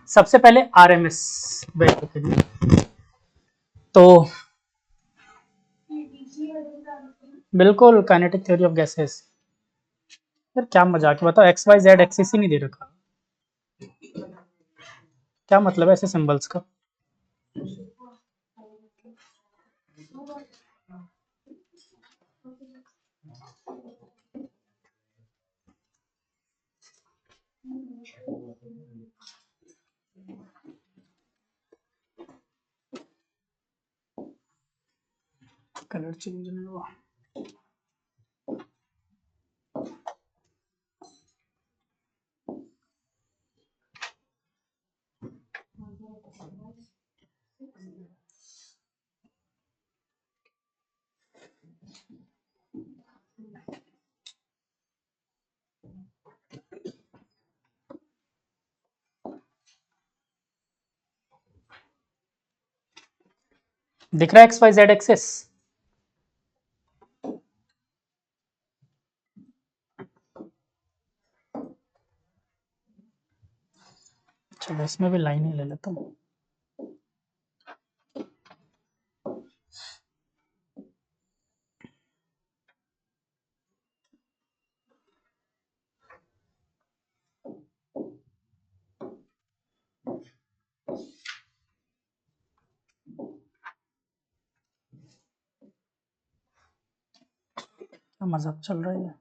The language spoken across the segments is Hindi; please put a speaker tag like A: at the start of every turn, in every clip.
A: सबसे पहले आरएमएस वैल्यू के लिए तो बिल्कुल काइनेटिक थ्योरी ऑफ गैसेस। यार क्या मजाक है, बताओ एक्स वाई जेड एक्सिस ही नहीं दे रखा, क्या मतलब है ऐसे सिंबल्स का। कलर चेंज नहीं हुआ। दिख रहा है एक्स वाई जेड एक्सिस। चलो इसमें भी लाइन ही ले लेता हूँ। क्या मजाक चल रहा है।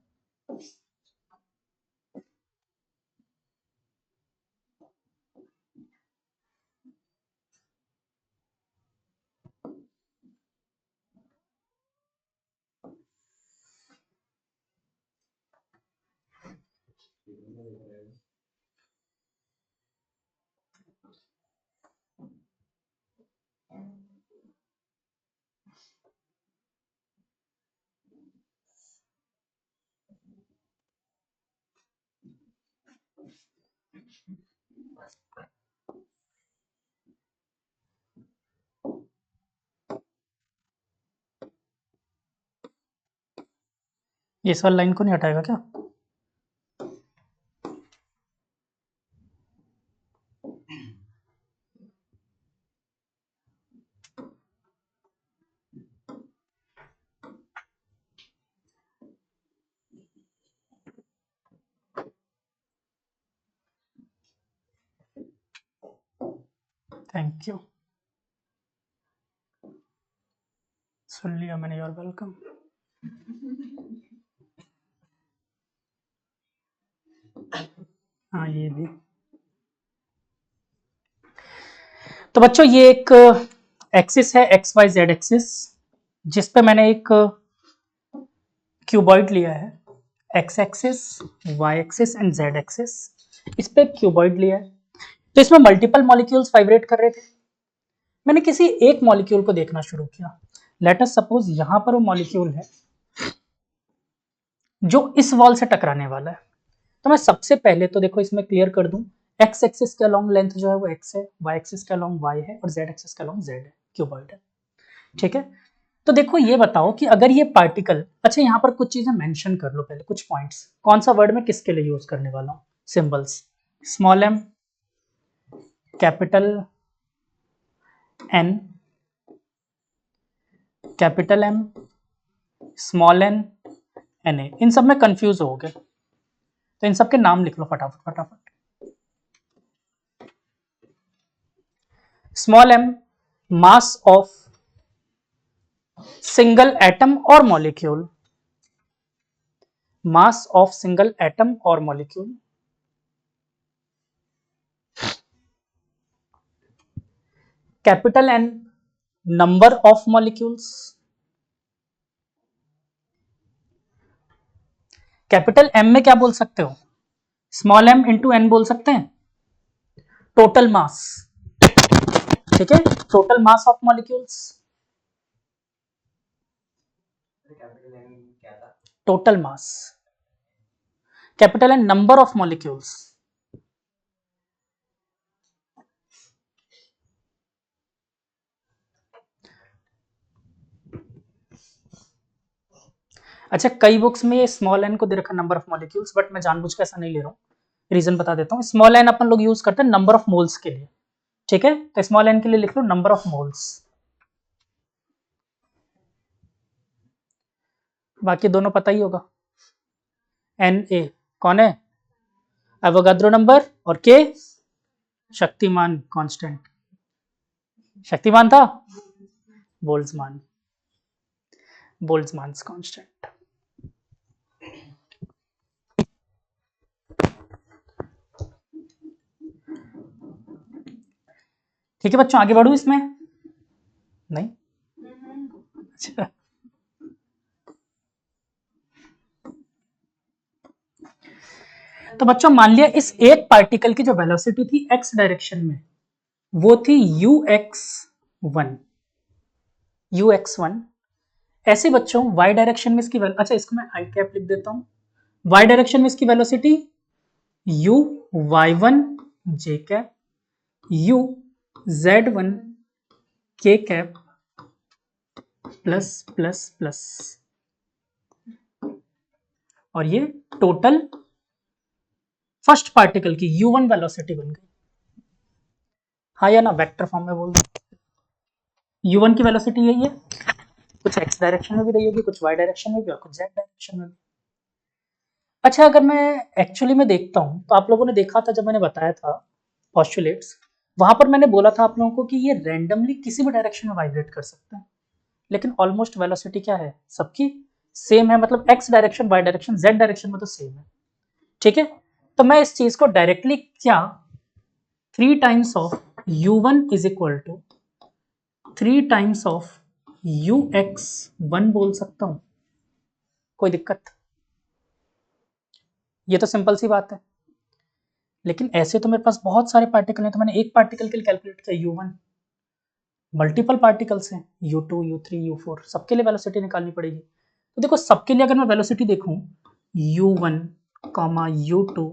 A: ये इस वाली लाइन को नहीं हटाएगा क्या। थैंक यू, सुन लिया मैंने, योर वेलकम। हाँ ये भी। तो बच्चों ये एक एक्सिस है एक्स वाई जेड एक्सिस, जिसपे मैंने एक क्यूबॉइड लिया है, X axis Y axis and Z axis. इस पे क्यूबॉइड लिया है, तो इसमें मल्टीपल मॉलिक्यूल्स वाइब्रेट कर रहे थे। मैंने किसी एक मॉलिक्यूल को देखना शुरू किया। लेट अस सपोज यहां पर वो मॉलिक्यूल है जो इस वॉल से टकराने वाला है। तो मैं सबसे पहले तो देखो इसमें क्लियर कर दूं, एक्स एक्सिस के अलोंग लेंथ जो है वो एक्स है, वाई एक्सिस के अलोंग वाई है और जेड एक्सिस के अलोंग जेड है, क्यूबॉइड है। ठीक है, तो देखो ये बताओ कि अगर ये पार्टिकल, अच्छा यहाँ पर कुछ चीजें मेंशन कर लो पहले, कुछ पॉइंट्स, कौन सा वर्ड मैं किसके लिए यूज करने वाला हूँ, symbols, small M, capital N, capital M, small N, N A. इन सब में कंफ्यूज हो गए तो इन सब के नाम लिख लो फटाफट फटाफट। Small M mass of single atom और molecule, mass of single atom और molecule. Capital N number of molecules, capital M में क्या बोल सकते हो, स्मॉल एम इंटू एन बोल सकते हैं, टोटल मास। ठीक है, total mass of molecules, total mass. Capital N number of molecules, अच्छा कई बुक्स में ये स्मॉल एन को दे रखा नंबर ऑफ मॉलिक्यूल्स, बट मैं जानबूझ के ऐसा नहीं ले रहा हूं, रीजन बता देता हूँ। स्मॉल एन अपन लोग यूज करते हैं नंबर ऑफ मोल्स के लिए, ठीक है, तो स्मॉल एन के लिए लिख लो नंबर ऑफ मोल्स, बाकी दोनों पता ही होगा। एन ए कौन है, एवोगाद्रो नंबर, और के शक्तिमान कांस्टेंट, शक्तिमान था बोल्ट्जमान, बोल्ट्जमान कांस्टेंट। ठीक है बच्चों, आगे बढ़ू इसमें, नहीं अच्छा, तो बच्चों मान लिया इस एक पार्टिकल की जो वेलोसिटी थी एक्स डायरेक्शन में वो थी ux1, ux1। ऐसे बच्चों y डायरेक्शन में इसकी अच्छा इसको मैं आई कैप लिख देता हूं। y डायरेक्शन में इसकी velocity u y1 j cap, u z1 k cap plus plus plus, और ये टोटल फर्स्ट पार्टिकल की u1 वेलोसिटी बन गई। हाँ या ना, वेक्टर फॉर्म में बोल दो, u1 की वेलोसिटी यही है, कुछ x डायरेक्शन में भी रही होगी, कुछ y डायरेक्शन में भी और कुछ z डायरेक्शन में भी। अच्छा अगर मैं एक्चुअली में देखता हूं तो आप लोगों ने देखा था जब मैंने बताया था पोस्टुलेट्स, वहां पर मैंने बोला था आप लोगों को कि ये रैंडमली किसी भी डायरेक्शन में वाइब्रेट कर सकते हैं, लेकिन ऑलमोस्ट वेलोसिटी क्या है सबकी सेम है, मतलब X direction Y direction Z direction में तो सेम है, ठीक है। तो मैं इस चीज को डायरेक्टली क्या 3 times of u1 is equal to 3 times of ux1 बोल सकता हूं, कोई दिक्कत, ये तो सिंपल सी बात है। लेकिन ऐसे तो मेरे पास बहुत सारे पार्टिकल हैं, तो मैंने एक पार्टिकल के लिए कैलकुलेट किया u1, मल्टीपल पार्टिकल्स हैं u2 u3 u4, सबके लिए वेलोसिटी निकालनी पड़ेगी। तो देखो सबके लिए अगर मैं वेलोसिटी देखूं u1 u2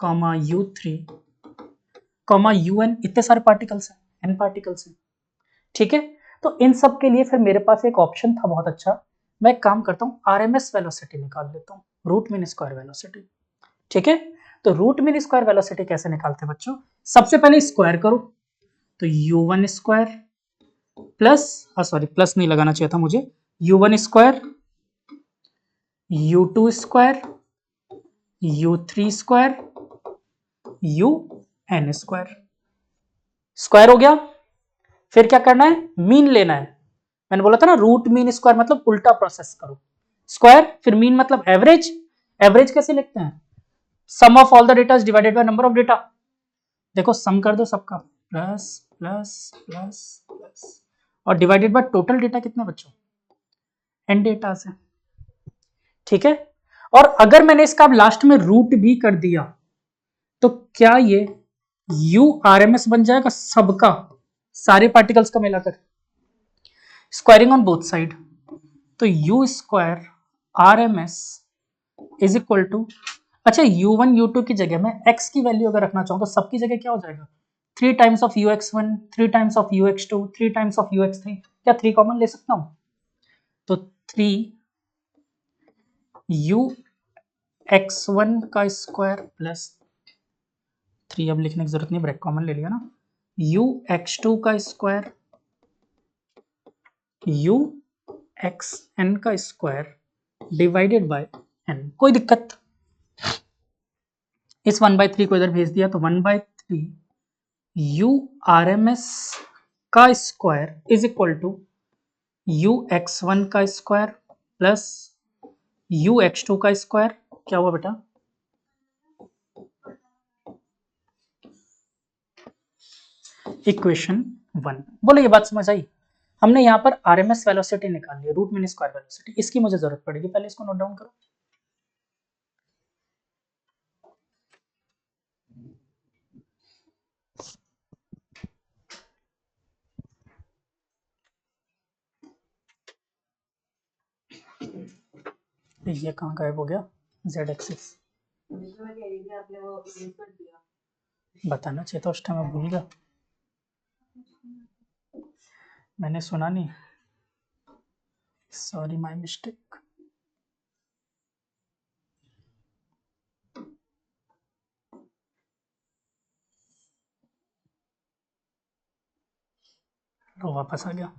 A: u3 un, इतने सारे पार्टिकल्स हैं, n पार्टिकल्स हैं, ठीक है। तो इन सब के लिए फिर मेरे पास एक ऑप्शन था बहुत अच्छा, मैं एक काम करता हूँ आरएमएस वेलोसिटी निकाल लेता हूँ, रूट मीन स्क्वायर वेलोसिटी, ठीक है। तो रूट मीन स्क्वायर वेलोसिटी कैसे निकालते हैं बच्चों, सबसे पहले स्क्वायर करो, तो u1 square plus, sorry plus नहीं लगाना चाहिए था मुझे, u1 square u2 square u3 square un square, square हो गया। फिर क्या करना है, मीन लेना है, मैंने बोला था ना रूट मीन स्क्वायर मतलब उल्टा प्रोसेस करो, स्क्वायर फिर मीन मतलब एवरेज, एवरेज कैसे लिखते हैं, sum of all the data divided by number of data, देखो सम कर दो सबका, प्लस प्लस प्लस प्लस, और डिवाइडेड बाय टोटल डेटा कितने बच्चों, एन डेटा से, ठीक है। और अगर मैंने इसका लास्ट में रूट भी कर दिया तो क्या ये यू आर एम एस बन जाएगा सबका, सारे पार्टिकल्स का मिलाकर, स्क्वायरिंग ऑन बोथ साइड, तो u square R M S is equal to, अच्छा u1 u2 की जगह मैं x की वैल्यू अगर रखना चाहूं तो सबकी जगह क्या हो जाएगा, 3 times of ux1 3 times of ux2 3 times of ux3, क्या 3 कॉमन ले सकता हूं, तो 3 ux1 का स्क्वायर प्लस 3, अब लिखने की जरूरत नहीं, ब्रैकेट कॉमन ले लिया ना, ux2 का स्क्वायर ux(n) का स्क्वायर डिवाइडेड बाय n, कोई दिक्कत, इस 1/3 को इधर भेज दिया तो 1/3 यू आर एम एस का square is equal to ux1 का स्क्वायर प्लस ux2 का स्क्वायर, क्या हुआ बेटा, इक्वेशन 1। बोलो ये बात समझ आई, हमने यहाँ पर आरएमएस वेलोसिटी निकाल ली, रूट मीन स्क्वायर वेलोसिटी, इसकी मुझे जरूरत पड़ेगी, पहले इसको नोट डाउन करो। ये कहाँ गायब हो गया, जेड एक्सिस, बताना चाहिए था उस टाइम, मैं भूल गया, मैंने सुना नहीं, सॉरी माय मिस्टेक। तो वापस आ गया।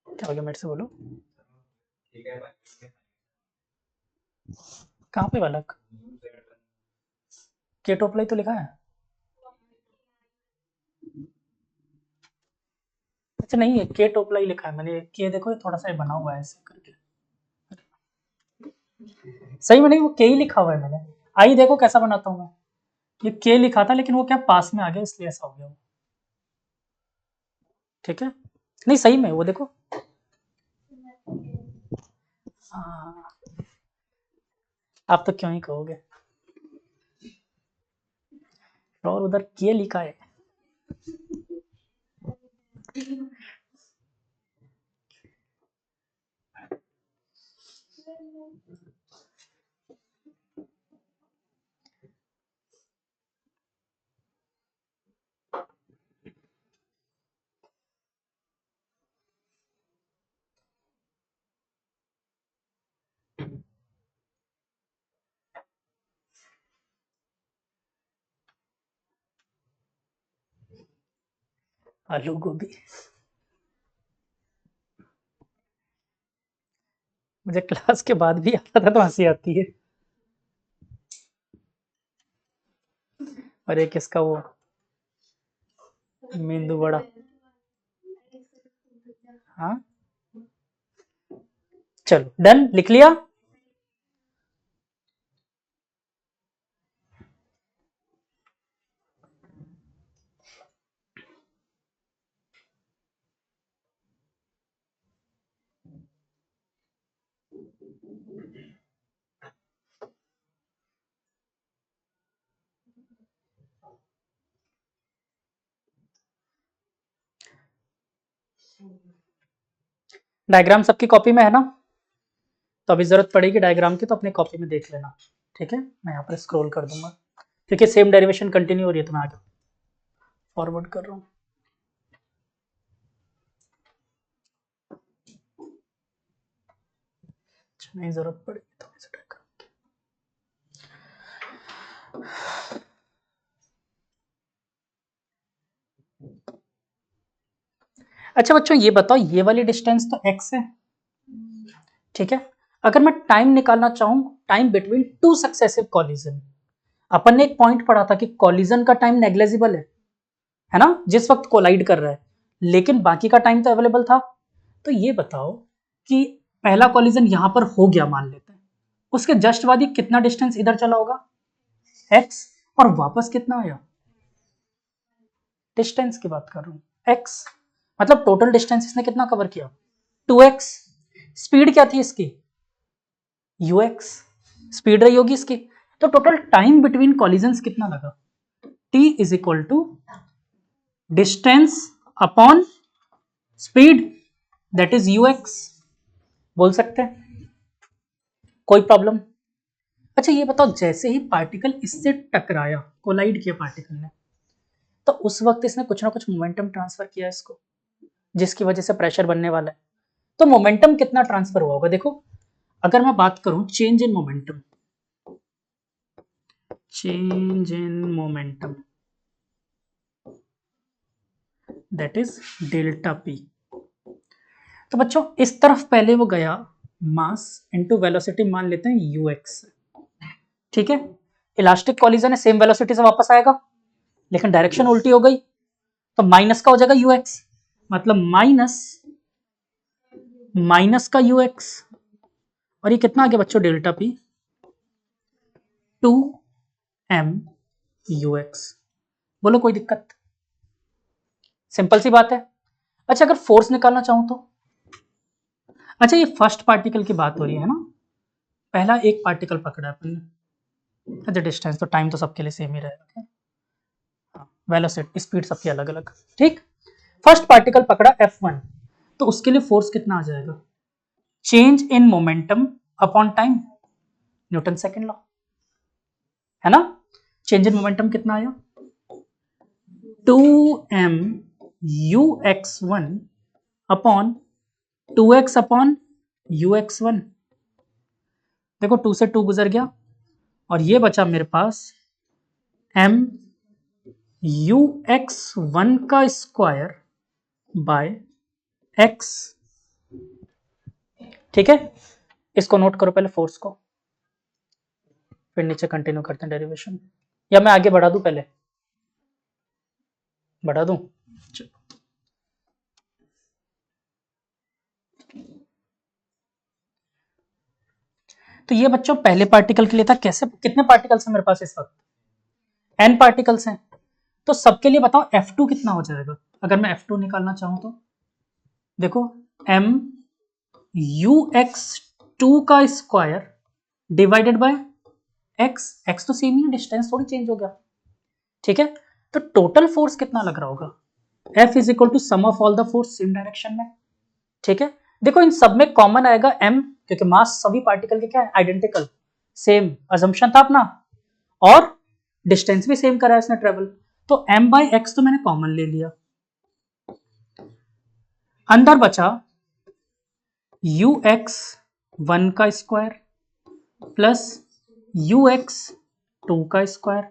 A: क्या हो गया, मेरे से बोलो। कहाँ पे वाला केट अप्लाई तो लिखा है। अच्छा नहीं है, केट अप्लाई लिखा है मैंने, के देखो ये थोड़ा सा ये बना हुआ है ऐसे करके। सही में नहीं, वो के ही लिखा हुआ है मैंने। आई देखो कैसा बनाता हूँ मैं, ये के लिखा था लेकिन वो क्या पास में आ गया इसलिए ऐसा हो गया वो। ठीक है, नहीं सही में वो देखो। हाँ, आप तो क्यों ही कहोगे, और उधर के लिखा है। आलू गोभी, मुझे क्लास के बाद भी आता था तो हंसी आती है। और एक इसका वो मेंदू वड़ा। हाँ चलो डन, लिख लिया। डायग्राम सबकी कॉपी में है ना, तो अभी जरूरत पड़ेगी डायग्राम की तो अपनी कॉपी में देख लेना। ठीक है, मैं यहाँ पर स्क्रॉल कर दूंगा क्योंकि सेम डेरिवेशन कंटिन्यू हो रही है तो मैं आगे फॉरवर्ड कर रहा हूँ। नहीं जरूरत पड़ेगी तो ऐसे टाइप करो। अच्छा बच्चों ये बताओ, ये वाली डिस्टेंस तो x है, ठीक है। अगर मैं टाइम निकालना चाहूं, time between two successive collision, अपन ने एक पॉइंट पढ़ा था कि कॉलिजन का टाइम नेग्लेजिबल है ना, जिस वक्त कोलाइड कर रहा है, लेकिन बाकी का टाइम तो अवेलेबल था। तो ये बताओ कि पहला कॉलिजन यहां पर हो गया मान लेते हैं, उसके जस्ट बाद ही कितना डिस्टेंस इधर चला होगा x, और वापस कितना आया, डिस्टेंस की बात कर रहा हूं x, मतलब टोटल डिस्टेंस इसने कितना कवर किया 2x। स्पीड क्या थी इसकी ux, स्पीड रही होगी इसकी। तो टोटल टाइम बिटवीन कॉलिजन्स कितना लगा, t is equal to distance upon speed, that is ux। बोल सकते हैं, कोई प्रॉब्लम। अच्छा ये बताओ, जैसे ही पार्टिकल इससे टकराया, कोलाइड किया पार्टिकल ने, तो उस वक्त इसने कुछ ना कुछ मोमेंटम ट्रांसफर किया इसको, जिसकी वजह से प्रेशर बनने वाला है। तो मोमेंटम कितना ट्रांसफर हुआ होगा, देखो अगर मैं बात करूं change in momentum, change in momentum that is delta P. तो बच्चों इस तरफ पहले वो गया मास इनटू वेलोसिटी, मान लेते हैं यूएक्स, ठीक है। इलास्टिक कॉलिजन है, सेम वेलोसिटी से वापस आएगा, लेकिन डायरेक्शन उल्टी हो गई, तो माइनस का हो जाएगा यूएक्स, मतलब माइनस माइनस का यूएक्स, और ये कितना आ गया बच्चों डेल्टा पी 2m यूएक्स। बोलो कोई दिक्कत, सिंपल सी बात है। अच्छा अगर फोर्स निकालना चाहूं तो, अच्छा ये फर्स्ट पार्टिकल की बात हो रही है ना, पहला एक पार्टिकल पकड़ा अपन ने। अच्छा डिस्टेंस तो टाइम तो सबके लिए सेम ही रहेगा, वेलोसिटी स्पीड सबकी अलग अलग, ठीक। फर्स्ट पार्टिकल पकड़ा f1, तो उसके लिए फोर्स कितना आ जाएगा, change in momentum upon time, Newton second law, है ना। चेंज इन मोमेंटम कितना आया 2m ux1 upon 2x upon ux1, देखो 2 से 2 गुजर गया और ये बचा मेरे पास m u x 1 का स्क्वायर बाय x। ठीक है, इसको नोट करो पहले फोर्स को, फिर नीचे कंटिन्यू करते हैं डेरिवेशन, या मैं आगे बढ़ा दूं, पहले बढ़ा दूं। तो ये बच्चों पहले पार्टिकल के लिए था। कैसे, कितने पार्टिकल्स हैं मेरे पास इस वक्त, n पार्टिकल्स हैं, तो सबके लिए बताओ F2 कितना हो जाएगा। अगर मैं F2 निकालना चाहूं तो देखो m ux2 का स्क्वायर डिवाइडेड बाय x तो सेम ही है, डिस्टेंस थोड़ी चेंज हो गया। ठीक है, तो टोटल फोर्स कितना लग रहा होगा, F is equal to sum of all the force same direction में। ठीक है, देखो इन सब में कॉमन आएगा m, क्योंकि मास सभी पार्टिकल के क्या है, आइडेंटिकल, सेम अजम्पशन था अपना, और डिस्टेंस भी सेम करा है इसने ट्रेवल, तो m बाई एक्स तो मैंने कॉमन ले लिया। अंदर बचा ux 1 का स्क्वायर प्लस ux 2 का स्क्वायर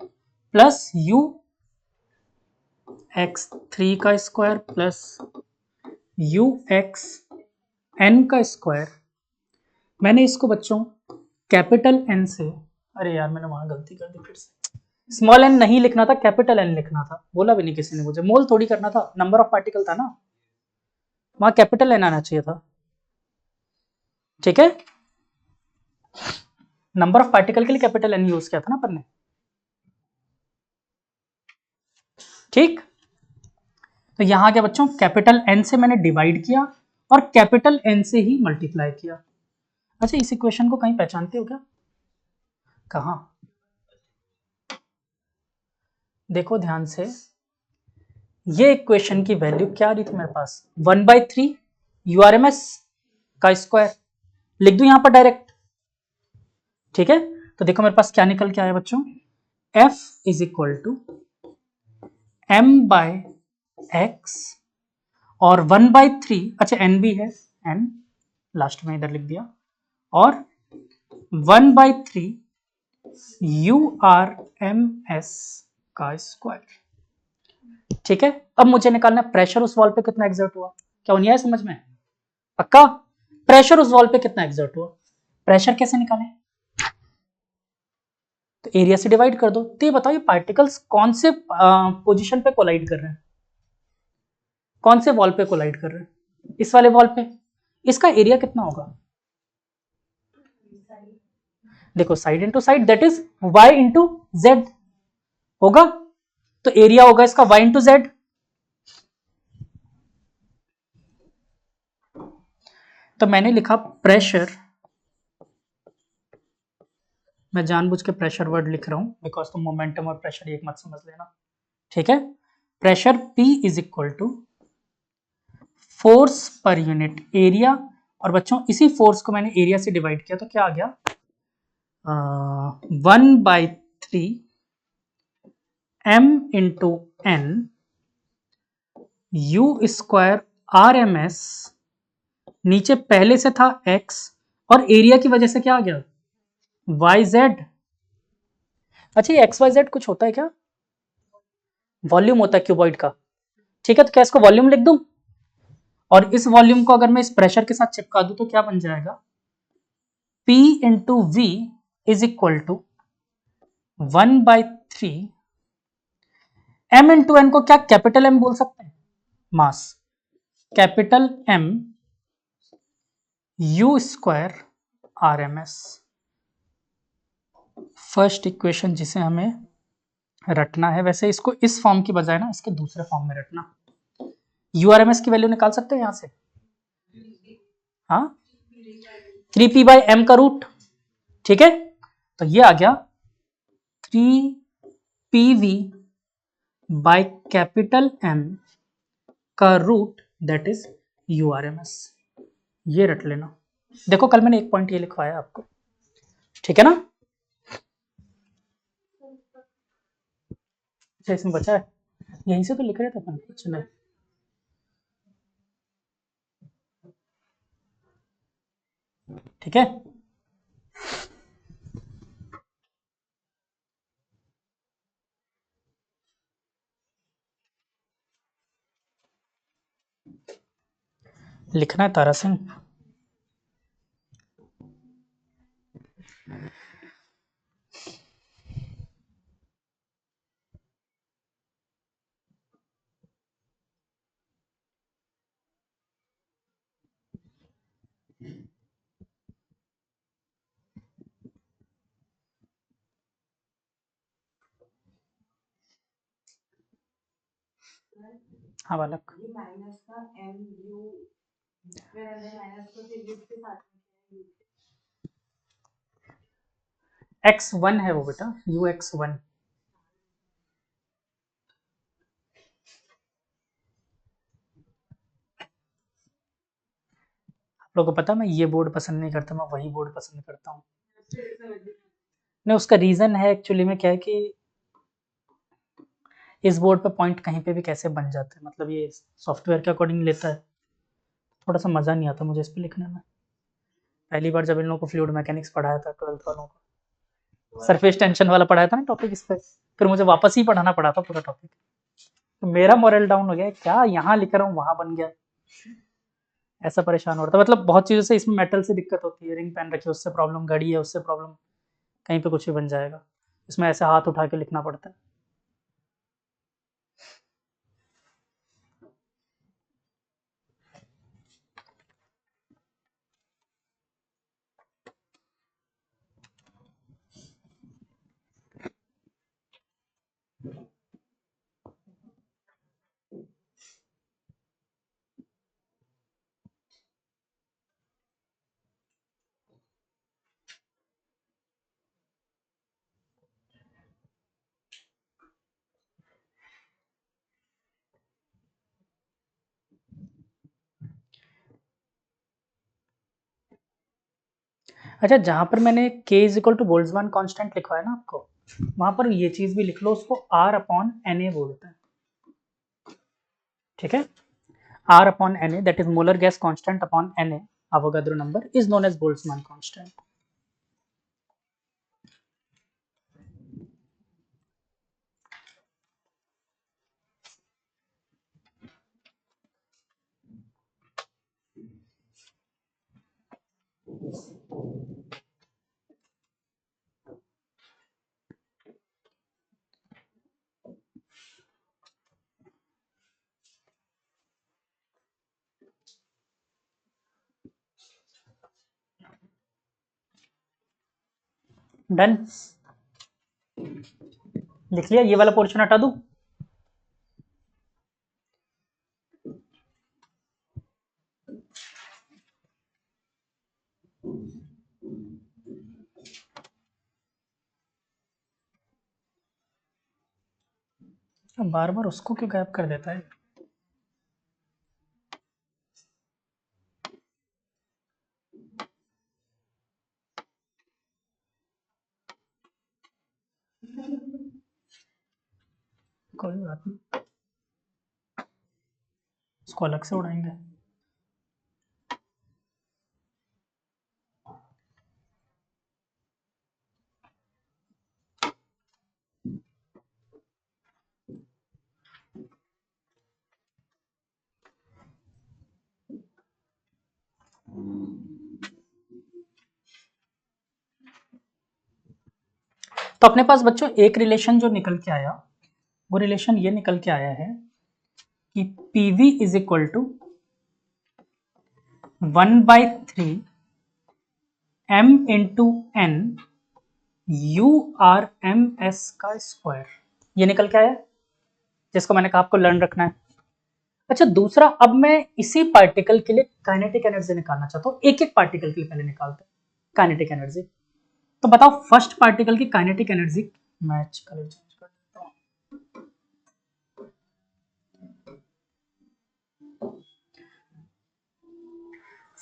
A: प्लस ux 3 का स्क्वायर प्लस ux n का स्क्वायर। मैंने इसको बच्चों कैपिटल N से, अरे यार मैंने वहां गलती कर दी, फिर से स्मॉल n नहीं लिखना था, कैपिटल N लिखना था, बोला भी नहीं किसी ने मुझे, मोल थोड़ी करना था, नंबर ऑफ पार्टिकल था ना, वहां कैपिटल N आना चाहिए था। ठीक है, नंबर ऑफ पार्टिकल के लिए कैपिटल N यूज किया था ना अपन ने। ठीक, तो यहां क्या बच्चों, कैपिटल N से मैंने डिवाइड किया और कैपिटल N से ही मल्टीप्लाई किया। अच्छा, इस इक्वेशन को कहीं पहचानते हो क्या, कहां, देखो ध्यान से, ये इक्वेशन की वैल्यू क्या आ रही थी मेरे पास, 1/3 URMS का स्क्वायर, लिख दूं यहां पर डायरेक्ट। ठीक है, तो देखो मेरे पास क्या निकल के आया बच्चों, F is equal to m by x और 1/3, अच्छा n भी है, n लास्ट में इधर लिख दिया, और 1/3 URMS का स्क्वायर। ठीक है, अब मुझे निकालना प्रेशर उस वॉल पे कितना एग्जर्ट हुआ, क्या नहीं आया समझ में, पक्का, प्रेशर उस वॉल पे कितना एग्जर्ट हुआ। प्रेशर कैसे निकालें, तो एरिया से डिवाइड कर दो। तो ये बताओ ये पार्टिकल्स कौन से पोजीशन पे कोलाइड कर रहे हैं, कौन से वॉल पे कोलाइड कर रहे हैं, इस वाले वॉल पे, इसका एरिया कितना होगा, देखो side into side, that is y into Z होगा, तो एरिया होगा इसका y इंटू जेड। तो मैंने लिखा प्रेशर, मैं जानबूझ के प्रेशर वर्ड लिख रहा हूं बिकॉज तुम मोमेंटम और प्रेशर एक मत समझ लेना। ठीक है, pressure P is equal to force per unit area, और बच्चों इसी फोर्स को मैंने एरिया से डिवाइड किया तो क्या आ गया, 1/3 m into n u square RMS, नीचे पहले से था x और एरिया की वजह से क्या आ गया YZ। अच्छा ये XYZ कुछ होता है क्या, वॉल्यूम होता है क्यूबॉइड का। ठीक है, तो क्या इसको वॉल्यूम लिख दूं, और इस वॉल्यूम को अगर मैं इस प्रेशर के साथ चिपका दूं तो क्या बन जाएगा, P into V is equal to 1/3 m into n को क्या कैपिटल M बोल सकते हैं, mass, capital M U square RMS। First equation जिसे हमें रटना है, वैसे इसको इस फॉर्म की बजाय ना इसके दूसरे फॉर्म में रटना। URMS की वैल्यू निकाल सकते हैं यहां से, हाँ 3p/m का रूट। ठीक है, तो ये आ गया 3pv बाय कैपिटल M का रूट, दैट इज URMS। ये रट लेना, देखो कल मैंने एक पॉइंट ये लिखवाया आपको, ठीक है ना। अच्छा इसमें बचा है, यहीं से तो लिख रहे थे अपन, कुछ नहीं, ठीक है। लिखना है तारा सिंह। हाँ बालक, x1 है वो बेटा, ux1। आप लोगों को पता मैं ये बोर्ड पसंद नहीं करता, मैं वही बोर्ड पसंद करता हूँ। नहीं, उसका रीजन है एक्चुअली में क्या है कि इस बोर्ड पे पॉइंट कहीं पे भी कैसे बन जाते हैं, मतलब ये सॉफ्टवेयर के अकॉर्डिंग लेता है, थोड़ा सा मज़ा नहीं आता मुझे इस पे लिखने में। पहली बार जब इन लोगों को फ्लूइड मैकेनिक्स पढ़ाया था 12th वालों को, सरफेस टेंशन वाला पढ़ाया था ना टॉपिक इस पे, फिर मुझे वापस ही पढ़ाना पड़ा था पूरा टॉपिक। तो मेरा मोरल डाउन हो गया, क्या यहाँ लिख रहा हूँ वहां बन गया, ऐसा परेशान हो रहा था। मतलब बहुत चीज़ों से इसमें मेटल से दिक्कत होती है, रिंग पेन रखी उससे प्रॉब्लम, घड़ी है उससे प्रॉब्लम, कहीं पे कुछ भी बन जाएगा, इसमें ऐसे हाथ उठा के लिखना पड़ता है। अच्छा, जहाँ पर मैंने k is equal to Boltzmann constant लिखवाया ना आपको, वहां पर ये चीज भी लिख लो, उसको r अपॉन Na बोलते हैं, ठीक है। R upon Na, that is molar gas constant upon Na, Avogadro number, is known as Boltzmann constant. Done, लिख लिया, ये वाला पोर्शन हटा दूं। बार बार उसको क्यों गायब कर देता है। कोई बात नहीं, उसको अलग से उड़ाएंगे। तो अपने पास बच्चों एक रिलेशन जो निकल के आया, वो रिलेशन ये निकल के आया है कि PV is equal to 1/3 m into N U R M S का स्क्वायर, ये निकल के आया, जिसको मैंने कहा आपको लर्न रखना है। अच्छा, दूसरा, अब मैं इसी पार्टिकल के लिए काइनेटिक एनर्जी निकालना चाहता हूँ, एक एक पार्टिकल के लिए पहले निकालते हैं काइनेटिक एनर्जी। तो बताओ फर्स्ट पार्टिकल की kinetic energy, match colour change कर देता हूँ।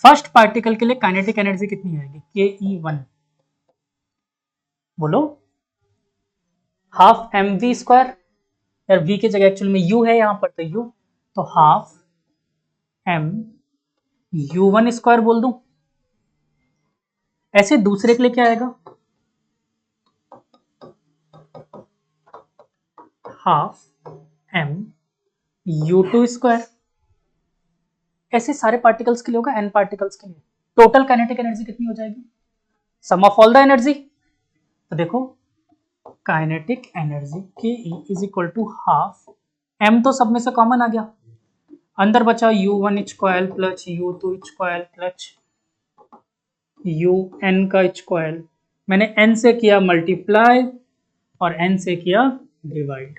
A: फर्स्ट पार्टिकल के लिए काइनेटिक एनर्जी कितनी आएगी, ke1, बोलो, हाफ एम वी स्क्वायर, यार वी की जगह एक्चुअल में यू है यहाँ पर, तो यू, तो हाफ एम u1 स्क्वायर बोल दूं। ऐसे दूसरे के लिए क्या आएगा, हाफ एम u2 स्क्वायर, ऐसे सारे पार्टिकल्स के लिए होगा, n पार्टिकल्स के लिए। टोटल काइनेटिक एनर्जी कितनी हो जाएगी, sum of all the energy. तो देखो काइनेटिक एनर्जी के is equal to half, m तो सब में से कॉमन आ गया, अंदर बचा u1 square plus u2 square plus un का स्क्वायर। मैंने n से किया मल्टीप्लाई और n से किया डिवाइड।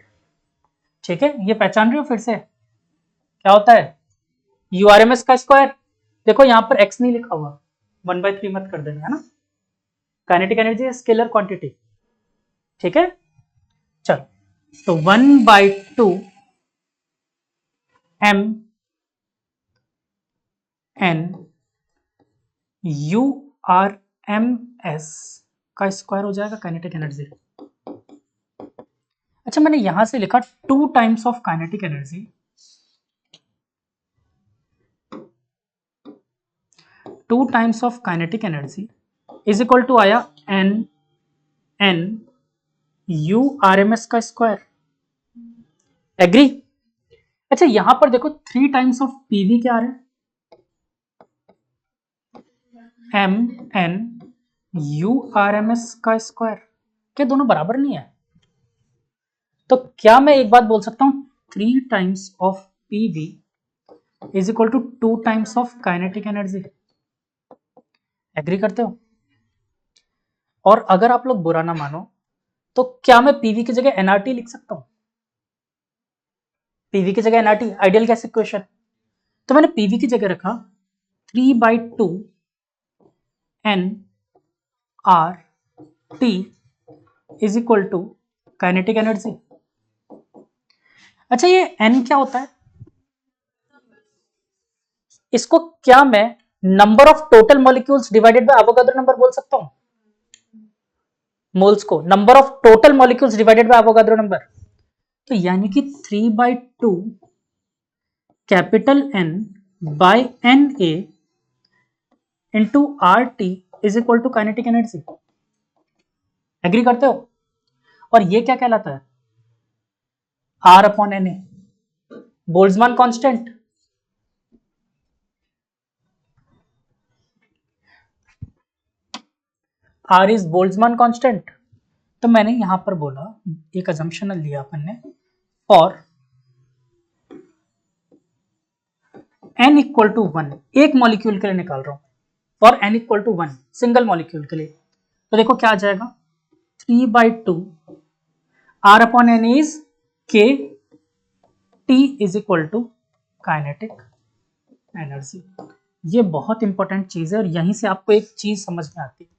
A: ठीक है, ये पहचान रहे हो फिर से क्या होता है, URMS का स्क्वायर। देखो यहाँ पर x नहीं लिखा हुआ, 1/3 मत कर देना, है ना। काइनेटिक एनर्जी स्केलर क्वांटिटी, ठीक है। चल तो 1/2 m n URMS का स्क्वायर हो जाएगा काइनेटिक एनर्जी। अच्छा मैंने यहां से लिखा 2 times of kinetic energy, 2 times of kinetic energy is equal to आया n URMS का स्क्वायर। एग्री। अच्छा यहां पर देखो 3 टाइम्स ऑफ PV क्या आ रहा है, MN URMS का स्क्वायर। क्या दोनों बराबर नहीं है, तो क्या मैं एक बात बोल सकता हूं 3 times of PV is equal to 2 times of kinetic energy. Agree करते हो। और अगर आप लोग बुरा ना मानो तो क्या मैं PV की जगह NRT लिख सकता हूं, PV की जगह NRT, आइडियल गैस इक्वेशन। तो मैंने PV की जगह रखा 3/2 n R T is equal to kinetic energy. अच्छा ये n क्या होता है, इसको क्या मैं number of total molecules divided by Avogadro number बोल सकता हूं, मोल्स को number of total molecules divided by Avogadro number. तो यानी कि 3/2 capital N by NA into RT is equal to kinetic energy. Agree करते हो। और ये क्या कहलाता है, R upon NA, Boltzmann constant. R is Boltzmann constant. तो मैंने यहां पर बोला, एक अजम्पशन लिया अपन ने, फॉर n इक्वल टू 1, एक मॉलिक्यूल के लिए निकाल रहा हूं, for n equal to 1 single molecule के लिए। तो देखो क्या आ जाएगा 3/2 R upon N is K T is equal to kinetic energy. ये बहुत इंपॉर्टेंट चीज है और यहीं से आपको एक चीज समझ में आती है।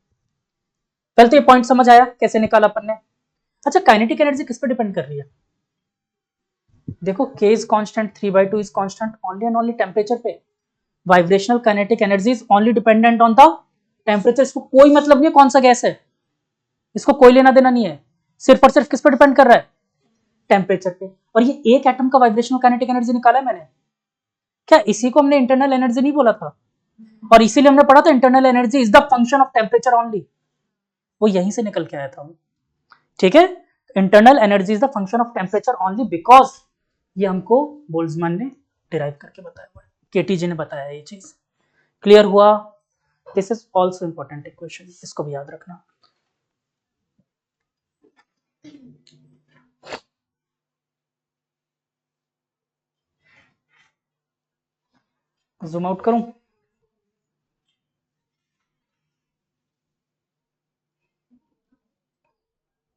A: पहले तो ये पॉइंट समझ आया कैसे निकाला अपन ने। अच्छा काइनेटिक एनर्जी किस पे डिपेंड कर रही है, देखो K is constant, 3/2 is constant, only and only temperature पे। Vibrational kinetic energy is only dependent on the temperature. इसको कोई मतलब नहीं है कौन सा गैस है, इसको कोई लेना देना नहीं है, सिर्फ और सिर्फ किस पे डिपेंड कर रहा है, टेम्परेचर पे। और ये एक एटम का वाइब्रेशनल काइनेटिक एनर्जी निकाला है मैंने, क्या इसी को हमने इंटरनल एनर्जी नहीं बोला था, और इसीलिए हमने पढ़ा था internal energy is the function of temperature only, वो यहीं से निकल के आया था। ठीक है, internal energy is the function of temperature only because ये हमको बोल्ट्जमान ने डिराइव करके बताया हुआ है, केटी जी ने बताया ये चीज। क्लियर हुआ। This is also important equation, इसको भी याद रखना। जूम आउट करूं,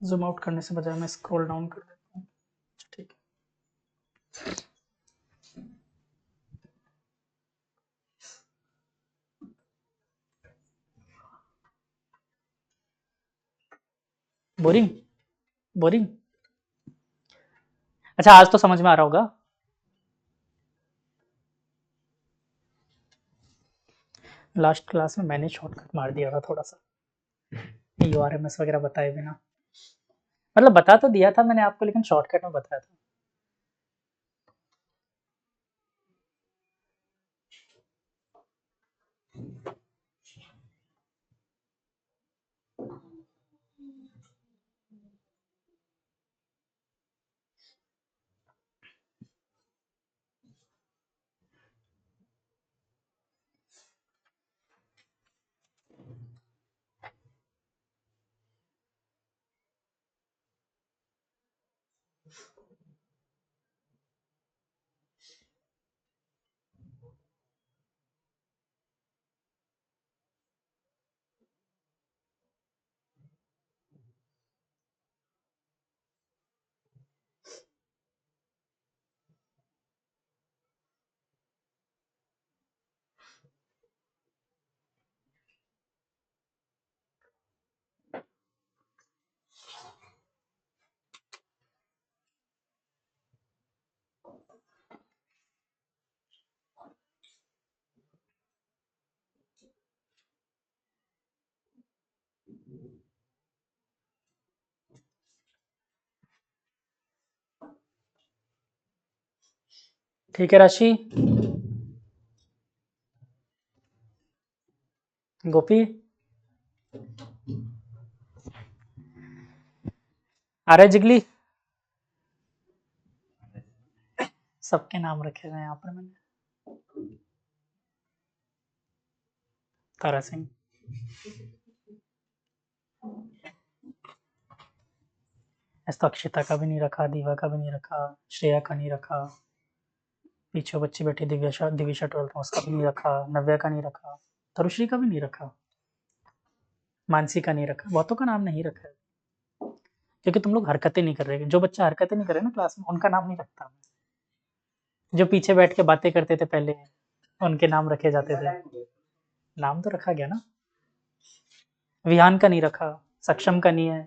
A: जूम आउट करने से बजाय मैं स्क्रॉल डाउन कर देता हूं। ठीक है, बोरिंग बोरिंग। अच्छा आज तो समझ में आ रहा होगा। लास्ट क्लास में मैंने शॉर्टकट मार दिया था थोड़ा सा, URMS वगैरह बताए बिना, मतलब बता तो दिया था मैंने आपको लेकिन शॉर्टकट में बताया था। ठीक है राशि, गोपी, आ रहा है जिगली, सबके नाम रखे हुए हैं यहाँ पर मैंने। तारा सिंह, ऐसा तो अक्षिता का भी नहीं रखा, दीवा का भी नहीं रखा, श्रेया का नहीं रखा, पीछे बच्ची बैठी दिव्याशा दिविशा 12th में, उसका भी नहीं रखा, नव्या का नहीं रखा, तरुश्री का भी नहीं रखा, मानसी का नहीं रखा, बहुतों का नाम नहीं रखा है क्योंकि तुम लोग हरकतें नहीं कर रहे। जो बच्चा हरकतें नहीं कर रहे ना क्लास में, उनका नाम नहीं रखता। जो पीछे बैठ के बातें करते थे पहले, उनके नाम रखे जाते थे। नाम तो रखा गया ना। विहान का नहीं रखा, सक्षम का नहीं है।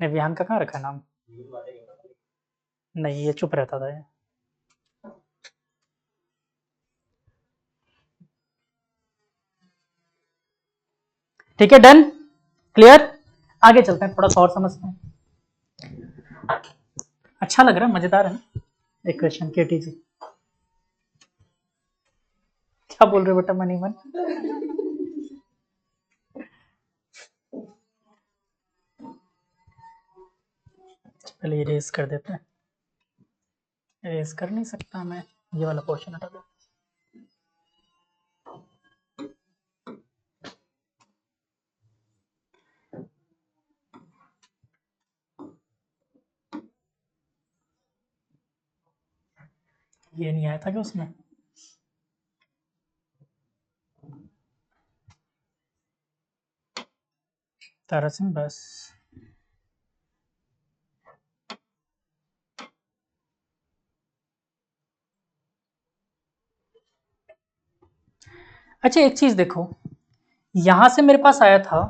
A: नहीं, विहान का कहाँ रखा नाम? नहीं, ये चुप रहता था ये। ठीक है, डन, क्लियर। आगे चलते हैं, थोड़ा सा और समझते हैं। अच्छा लग रहा है, मजेदार है ना। एक क्वेश्चन केटी जी, क्या बोल रहे हो बेटा मनी मन? पहले इरेज कर देते हैं। इरेज कर नहीं सकता मैं, ये वाला पोर्शन हटा दो। ये नहीं आया था क्या उसमें? तारा सिंह बस। अच्छा एक चीज देखो, यहां से मेरे पास आया था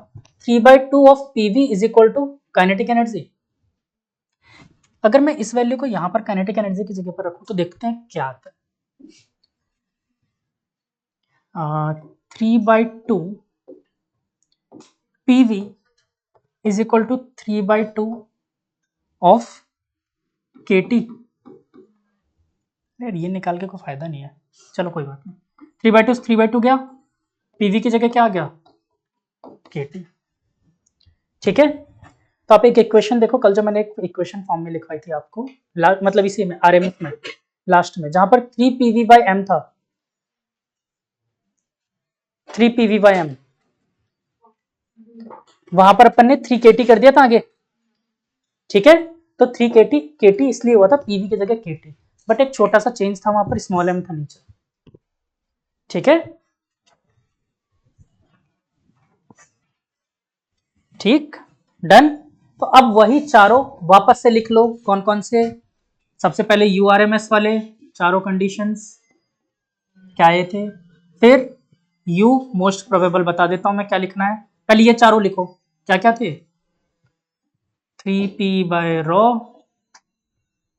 A: 3/2 of PV is equal to kinetic energy. अगर मैं इस वैल्यू को यहां पर काइनेटिक एनर्जी की जगह पर रखूं तो देखते हैं क्या आता है। 3/2 PV is equal to 3/2 of KT. यार ये निकाल के कोई फायदा नहीं है, चलो कोई बात नहीं। 3/2 गया, पीवी की जगह क्या आ गया? केटी। ठीक है, तो आप एक इक्वेशन देखो, कल जो मैंने एक इक्वेशन फॉर्म में लिखवाई थी आपको, मतलब इसी में आरएमएस में लास्ट में, जहां पर 3 PV/m था, 3 PV/m, वहां पर अपन ने 3 KT कर दिया था आगे। ठीक है, तो 3 KT, KT इसलिए हुआ था पीवी की जगह KT, बट एक छोटा सा चेंज था, वहां पर स्मॉल m था नीचे। ठीक है, ठीक, डन। तो अब वही चारों वापस से लिख लो, कौन कौन से। सबसे पहले यूआरएमएस वाले चारों कंडीशंस क्या ये थे, फिर यू मोस्ट प्रोबेबल बता देता हूं मैं क्या लिखना है। पहले ये चारों लिखो, क्या क्या थे? 3p/ρ,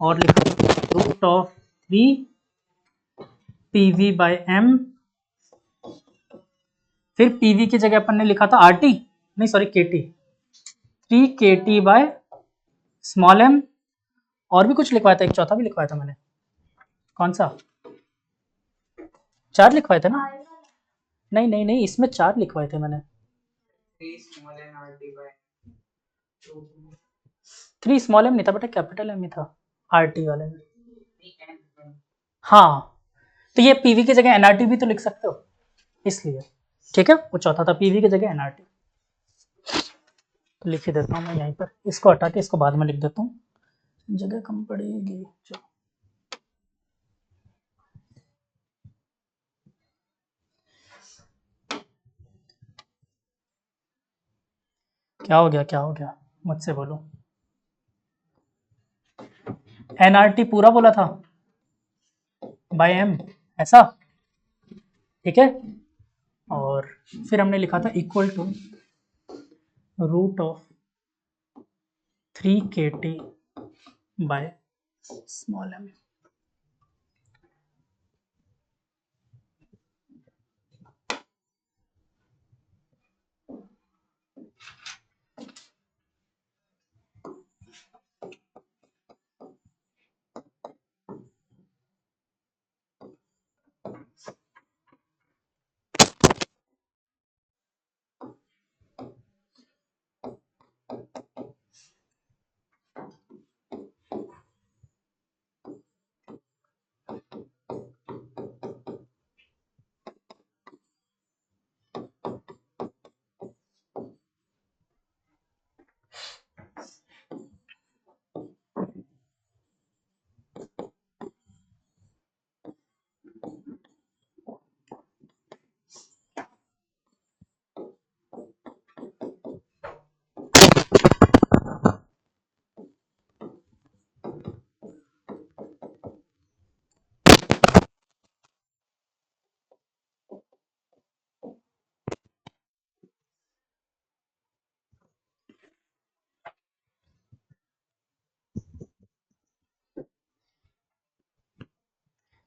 A: और लिखो √3 PV/m। फिर पीवी की जगह अपन ने लिखा था आरटी, नहीं सॉरी केटी, 3 KT/m। और भी कुछ लिखवाया था, एक चौथा भी लिखवाया था मैंने, कौन सा? 4 लिखवाए थे ना? नहीं नहीं नहीं, इसमें 4 लिखवाए थे मैंने। 3 स्मॉल m नहीं था बेटा, कैपिटल M ही था आरटी वाले में। हाँ, तो ये पीवी की जगह एनआरटी भी तो लिख सकते हो, इसलिए। ठीक है, वो चौथा था पीवी की जगह एनआरटी, तो लिख ही देता हूँ मैं यहीं पर, इसको हटा के इसको बाद में लिख देता हूँ, जगह कम पड़ेगी। चलो, क्या हो गया, क्या हो गया, मुझसे बोलो। एनआरटी पूरा बोला था बाय एम, ऐसा? ठीक है, और फिर हमने लिखा था इक्वल टू √3 KT/स्मॉल m।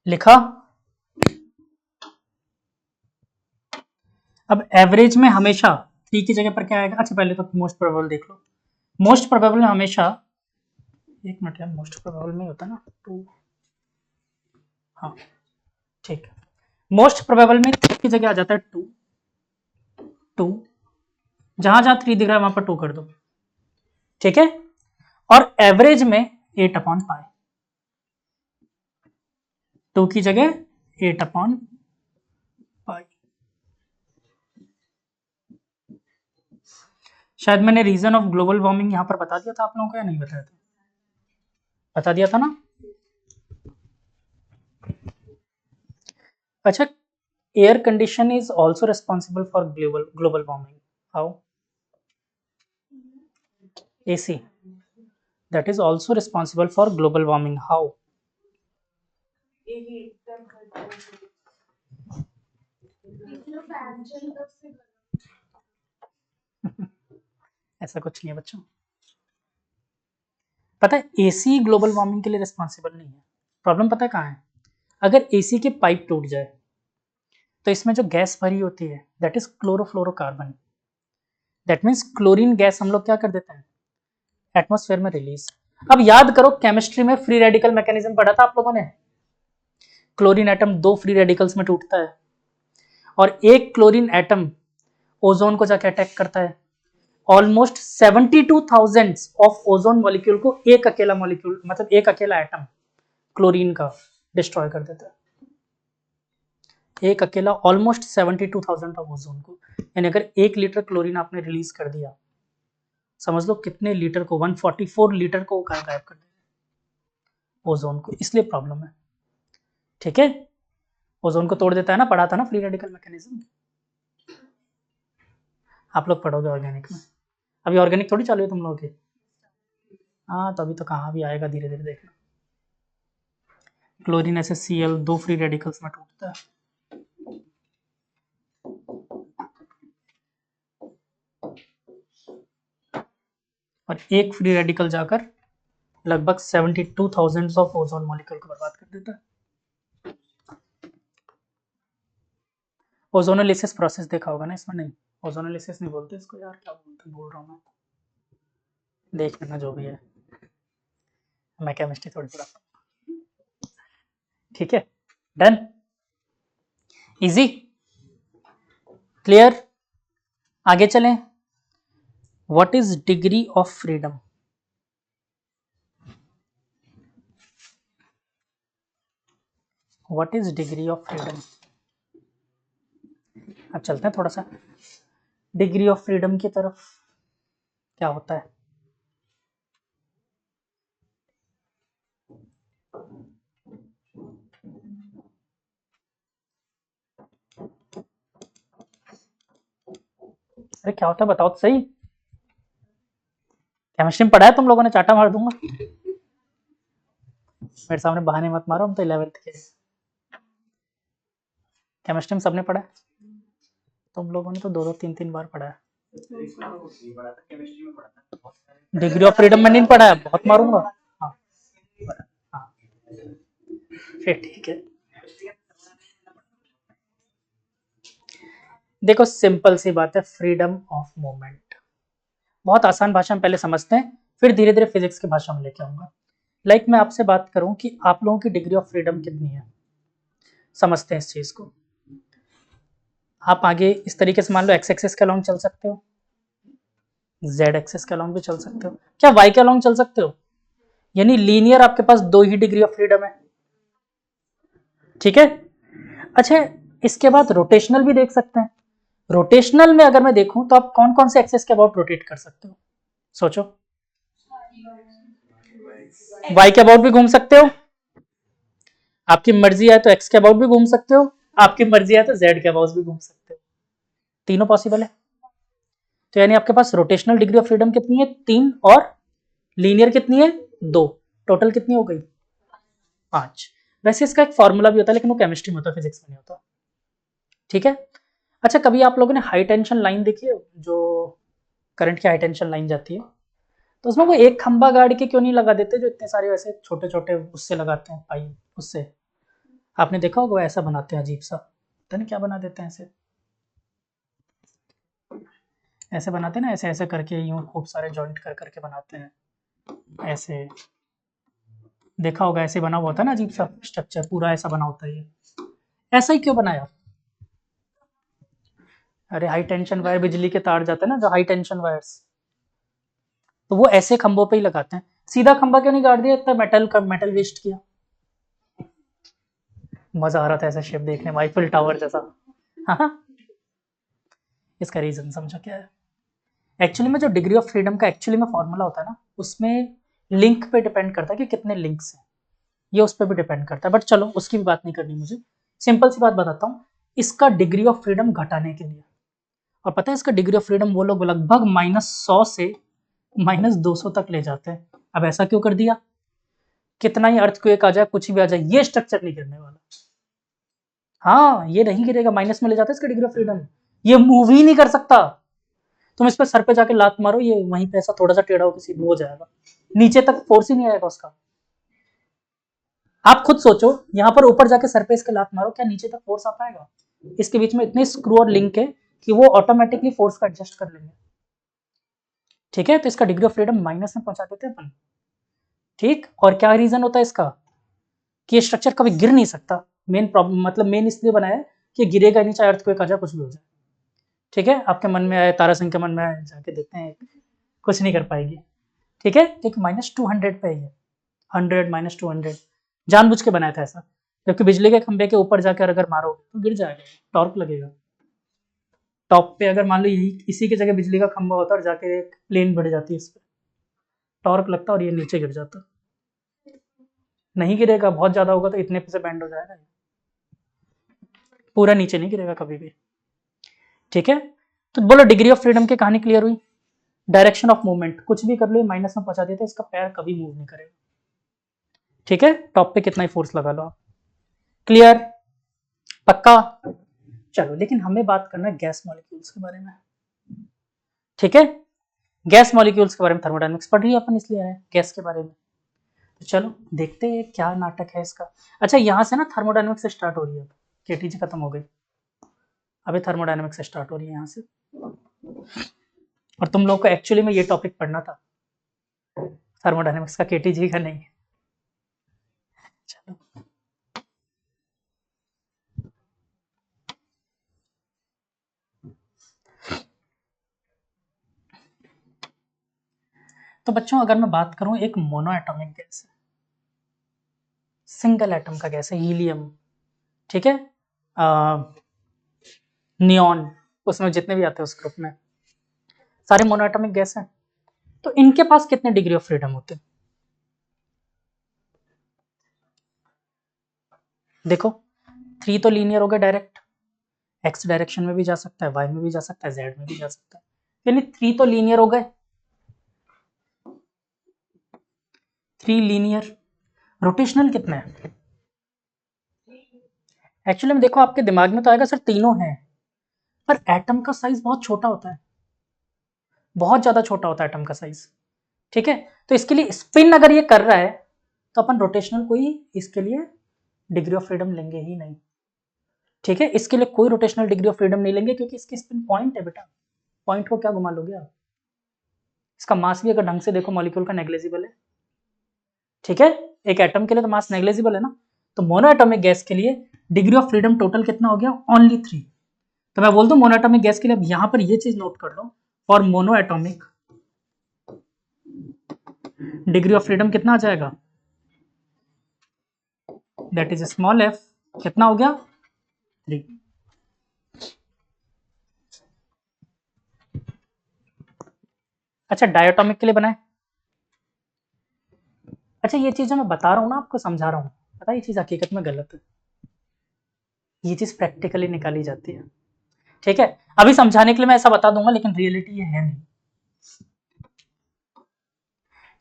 A: लिखा। अब एवरेज में हमेशा 3 की जगह पर क्या आएगा? अच्छा पहले तो मोस्ट प्रोबेबल देख लो। मोस्ट प्रोबेबल में हमेशा, एक मिनट यार, मोस्ट प्रोबेबल में होता ना 2, हाँ ठीक है। मोस्ट प्रोबेबल में 3 की जगह आ जाता है 2, 2, जहां जहां 3 दिख रहा है वहां पर 2 कर दो, ठीक है। और एवरेज में 8 अपॉन पाई, 2 की जगह 8 अपॉन पाई। शायद मैंने रीजन ऑफ ग्लोबल वार्मिंग यहां पर बता दिया था आप लोगों को या नहीं बताया था? बता दिया था ना? अच्छा, air condition is also responsible for global warming. How? AC, that is also responsible for global warming. How? ऐसा कुछ नहीं है बच्चों, पता है एसी ग्लोबल वार्मिंग के लिए रिस्पॉन्सिबल नहीं है। प्रॉब्लम पता है कहाँ है? अगर एसी की पाइप टूट जाए तो इसमें जो गैस भरी होती है that is chlorofluorocarbon, that means chlorine gas हम लोग क्या कर देते हैं एटमॉस्फेयर में रिलीज। अब याद करो केमिस्ट्री में फ्री रेडिकल मैकेनिज्म पढ़ा था आप लोगों ने। क्लोरीन एटम 2 फ्री रेडिकल्स में टूटता है और एक क्लोरीन एटम ओजोन को जाके अटैक करता है। ऑलमोस्ट 72,000 ऑफ ओजोन मॉलिक्यूल को एक अकेला मॉलिक्यूल, मतलब एक अकेला एटम क्लोरीन का डिस्ट्रॉय कर देता है। एक अकेला ऑलमोस्ट 72,000 ऑफ ओजोन को, यानी अगर 1 लीटर क्लोरीन आपने रिलीज कर दिया, समझ लो कितने लीटर को, 144 लीटर को गायब कर देगा ओजोन को। इसलिए प्रॉब्लम है, ठीक है। ओजोन को तोड़ देता है ना, पढ़ा था ना फ्री रेडिकल मैकेनिज्म, आप लोग पढ़ोगे ऑर्गेनिक में। अभी ऑर्गेनिक थोड़ी चालू है तुम लोगों की। हाँ तो अभी तो कहाँ भी आएगा, धीरे धीरे देखना। क्लोरीन SaCl 2 फ्री रेडिकल्स में टूटता है। और एक फ्री रेडिकल जाकर लगभग 72,000 ऑफ ओजोन मॉलिक्यूल को बर्बाद कर देता है। ओजोनोलिसिस प्रोसेस देखा होगा ना इसमें? नहीं, ओजोनोलिसिस नहीं बोलते इसको यार, क्या बोलते, बोल रहा हूँ मैं, देख लेना जो भी है, मैं केमिस्ट्री थोड़ी पढ़ाता हूँ, ठीक है। डन, इजी, क्लियर, आगे चलें। What is degree of freedom? What is degree of freedom? अब चलते हैं थोड़ा सा डिग्री ऑफ फ्रीडम की तरफ, क्या होता है। अरे क्या होता है बताओ तो सही। केमिस्ट्री में पढ़ा है तुम लोगों ने? चाटा मार दूंगा, मेरे सामने बहाने मत मारो, हम तो 11th के। केमिस्ट्री में सबने पढ़ा है, तुम लोगों ने तो 2-2 3-3 बार पढ़ा है। डिग्री ऑफ फ्रीडम में नहीं पढ़ा है, बहुत मारूंगा। हाँ हाँ, फिर ठीक है। देखो सिंपल सी बात है, फ्रीडम ऑफ मूवमेंट, बहुत आसान भाषा में पहले समझते हैं, फिर धीरे धीरे फिजिक्स की भाषा में लेके आऊंगा। लाइक मैं आपसे बात करूं कि आप लोगों की डिग्री ऑफ फ्रीडम कितनी है, समझते हैं इस चीज को। आप आगे इस तरीके से मान लो एक्स एक्सिस के अलॉन्ग चल सकते हो, जेड एक्सिस के अलॉन्ग भी चल सकते हो, क्या वाई के अलॉन्ग चल सकते हो, यानी लीनियर आपके पास 2 ही डिग्री ऑफ फ्रीडम है, ठीक है। अच्छा, इसके बाद रोटेशनल भी देख सकते हैं। रोटेशनल में अगर मैं देखूं तो आप कौन कौन से एक्सिस के अबाउट रोटेट कर सकते हो, सोचो। वाई के अबाउट भी घूम सकते हो, आपकी मर्जी है तो एक्स के अबाउट भी घूम सकते हो, आपकी मर्जी है तो जेड के अबाउट भी घूम सकते हो, तीनों पॉसिबल है। तो यानी आपके पास रोटेशनल डिग्री ऑफ फ्रीडम कितनी है? 3, और लीनियर कितनी है? 2, टोटल कितनी हो गई? 5। वैसे इसका एक फॉर्मूला भी होता है लेकिन वो केमिस्ट्री में होता है, फिजिक्स में नहीं होता, ठीक है। अच्छा, कभी आप लोगों ने हाई टेंशन लाइन देखी है, जो करंट की हाई टेंशन लाइन जाती है, तो उसमें वो एक खंबा गाड़ के क्यों नहीं लगा देते जो इतने सारे वैसे छोटे छोटे उससे लगाते हैं पाइप, उससे आपने देखा होगा ऐसा बनाते हैं अजीब सा, पता नहीं क्या बना देते हैं ऐसे, ऐसे बनाते हैं ना, ऐसे ऐसे करके यूं खूब सारे जॉइंट कर करके बनाते हैं ऐसे, देखा होगा ऐसे बना हुआ होता है ना अजीब सा स्ट्रक्चर, पूरा ऐसा बना होता है ये, ऐसा ही क्यों बनाया? अरे हाई टेंशन वायर, बिजली के तार जाते हैं ना जो हाई टेंशन वायर्स, तो वो ऐसे खंभों पे ही लगाते हैं। सीधा खंभा क्यों नहीं गाड़ दिया, इतना मेटल का मेटल वेस्ट किया। मजा आ रहा था ऐसा शेप देखने में, आईफिल टावर जैसा। हाँ, इसका रीजन समझो क्या है। एक्चुअली में जो डिग्री ऑफ फ्रीडम का एक्चुअली में फॉर्मूला होता है ना, उसमें लिंक पे डिपेंड करता है कि कितने लिंक्स हैं, ये उस पर भी डिपेंड करता है, बट चलो उसकी भी बात नहीं करनी मुझे। सिंपल सी बात बताता हूँ, इसका डिग्री ऑफ फ्रीडम घटाने के लिए, और पता है इसका डिग्री ऑफ फ्रीडम वो लोग लगभग -100 से -200 तक ले जाते हैं। अब ऐसा क्यों कर दिया? कितना ही अर्थक्वेक आ जाए, कुछ भी आ जाए, ये स्ट्रक्चर नहीं गिरने वाला। हाँ, ये नहीं गिरेगा, माइनस में ले जाता है इसका डिग्री ऑफ फ्रीडम, ये मूव ही नहीं कर सकता। तुम इस पर सर पे जाके लात मारो, ये वहीं पे ऐसा थोड़ा सा टेढ़ा होकर सीधा हो जाएगा, नीचे तक फोर्स ही नहीं आएगा उसका। आप खुद सोचो, यहां पर ऊपर जाके सर पे इसके लात मारो, क्या नीचे तक फोर्स आ पाएगा? इसके बीच में इतने स्क्रू और लिंक है कि वो ऑटोमेटिकली फोर्स का एडजस्ट कर लेंगे। ठीक है, तो इसका डिग्री ऑफ फ्रीडम माइनस में पहुंचा देते हैं अपन। ठीक, और क्या रीजन होता है इसका कि ये स्ट्रक्चर कभी गिर नहीं सकता। मेन प्रॉब्लम मतलब मेन इसलिए बनाया है कि गिरेगा नहीं, चाहे अर्थक्वेक आ जाए, कुछ भी हो जाए। ठीक है, आपके मन में आए, तारा सिंह के मन में आए, जाके देखते हैं, कुछ नहीं कर पाएगी। ठीक है, एक -200 पे है, 100 -200 जानबूझ के बनाया था ऐसा, जबकि बिजली के खंभे के ऊपर जाकर अगर मारो तो गिर जाएगा, टॉर्क लगेगा। टॉप पे अगर मान लो इसी की जगह बिजली का खंभा होता और जाके एक प्लेन बढ़ जाती है इस पर, टॉर्क लगता और ये नीचे गिर जाता। नहीं गिरेगा, बहुत ज्यादा होगा तो इतने पे से बैंड हो जाएगा, पूरा नीचे नहीं गिरेगा कभी भी। ठीक है, तो बोलो डिग्री ऑफ फ्रीडम की कहानी क्लियर हुई। डायरेक्शन ऑफ मूवमेंट, कुछ भी कर लो माइनस में पहुंचा देता है, इसका पैर कभी मूव नहीं करेगा। ठीक है, टॉप पे कितना ही फोर्स लगा लो आप। क्लियर, पक्का? चलो, लेकिन हमें बात करना है गैस मॉलिक्यूल्स के बारे में। ठीक है, गैस मॉलिक्यूल्स के बारे में थर्मोडायनेमिक्स पढ़ रही है अपन, इसलिए है गैस के बारे में। तो चलो देखते हैं क्या नाटक है इसका। अच्छा, यहां से ना थर्मोडायनेमिक्स से स्टार्ट हो रही है, केटीजी खत्म हो गई, अभी थर्मोडायनेमिक्स से स्टार्ट हो रही है यहाँ से, और तुम लोग को एक्चुअली में ये टॉपिक पढ़ना था, थर्मोडायनेमिक्स का, केटीजी का नहीं। चलो, तो बच्चों अगर मैं बात करूं, एक मोनो एटॉमिक गैस है, सिंगल एटम का गैस है, हीलियम। ठीक है, नियॉन, उसमें जितने भी आते हैं उस ग्रुप में सारे मोनो एटॉमिक गैस हैं। तो इनके पास कितने डिग्री ऑफ फ्रीडम होते हैं? देखो, 3 तो लीनियर हो गए डायरेक्ट, एक्स डायरेक्शन में भी जा सकता है, वाई में भी जा सकता है, जेड में भी जा सकता है, यानी 3 तो लीनियर हो गए, 3 लीनियर। रोटेशनल कितने हैं? एक्चुअली में देखो, आपके दिमाग में तो आएगा सर तीनों हैं, पर एटम का साइज बहुत छोटा होता है, बहुत ज्यादा छोटा होता है एटम का साइज। ठीक है, तो इसके लिए स्पिन अगर ये कर रहा है तो अपन रोटेशनल कोई इसके लिए डिग्री ऑफ फ्रीडम लेंगे ही नहीं। ठीक है, इसके लिए कोई रोटेशनल डिग्री ऑफ फ्रीडम नहीं लेंगे, क्योंकि इसकी स्पिन पॉइंट है बेटा, पॉइंट को क्या घुमा लोगे आप। इसका मास भी अगर ढंग से देखो मॉलिक्यूल का नेग्लेजिबल है। ठीक है, एक एटम के लिए तो मास नेग्लेजिबल है ना, तो मोनोएटॉमिक गैस के लिए डिग्री ऑफ फ्रीडम टोटल कितना हो गया, ओनली 3। तो मैं बोल दूं मोनोएटॉमिक गैस के लिए, अब यहां पर ये चीज नोट कर लो, for monoatomic degree of freedom कितना आ जाएगा, दैट इज स्मॉल एफ, कितना हो गया, 3। अच्छा, डायटोमिक के लिए बनाए। अच्छा, ये चीज जो मैं बता रहा हूँ ना, आपको समझा रहा हूँ, पता है ये चीज हकीकत में गलत है, ये चीज प्रैक्टिकली निकाली जाती है। ठीक है, अभी समझाने के लिए मैं ऐसा बता दूंगा, लेकिन रियलिटी ये है नहीं।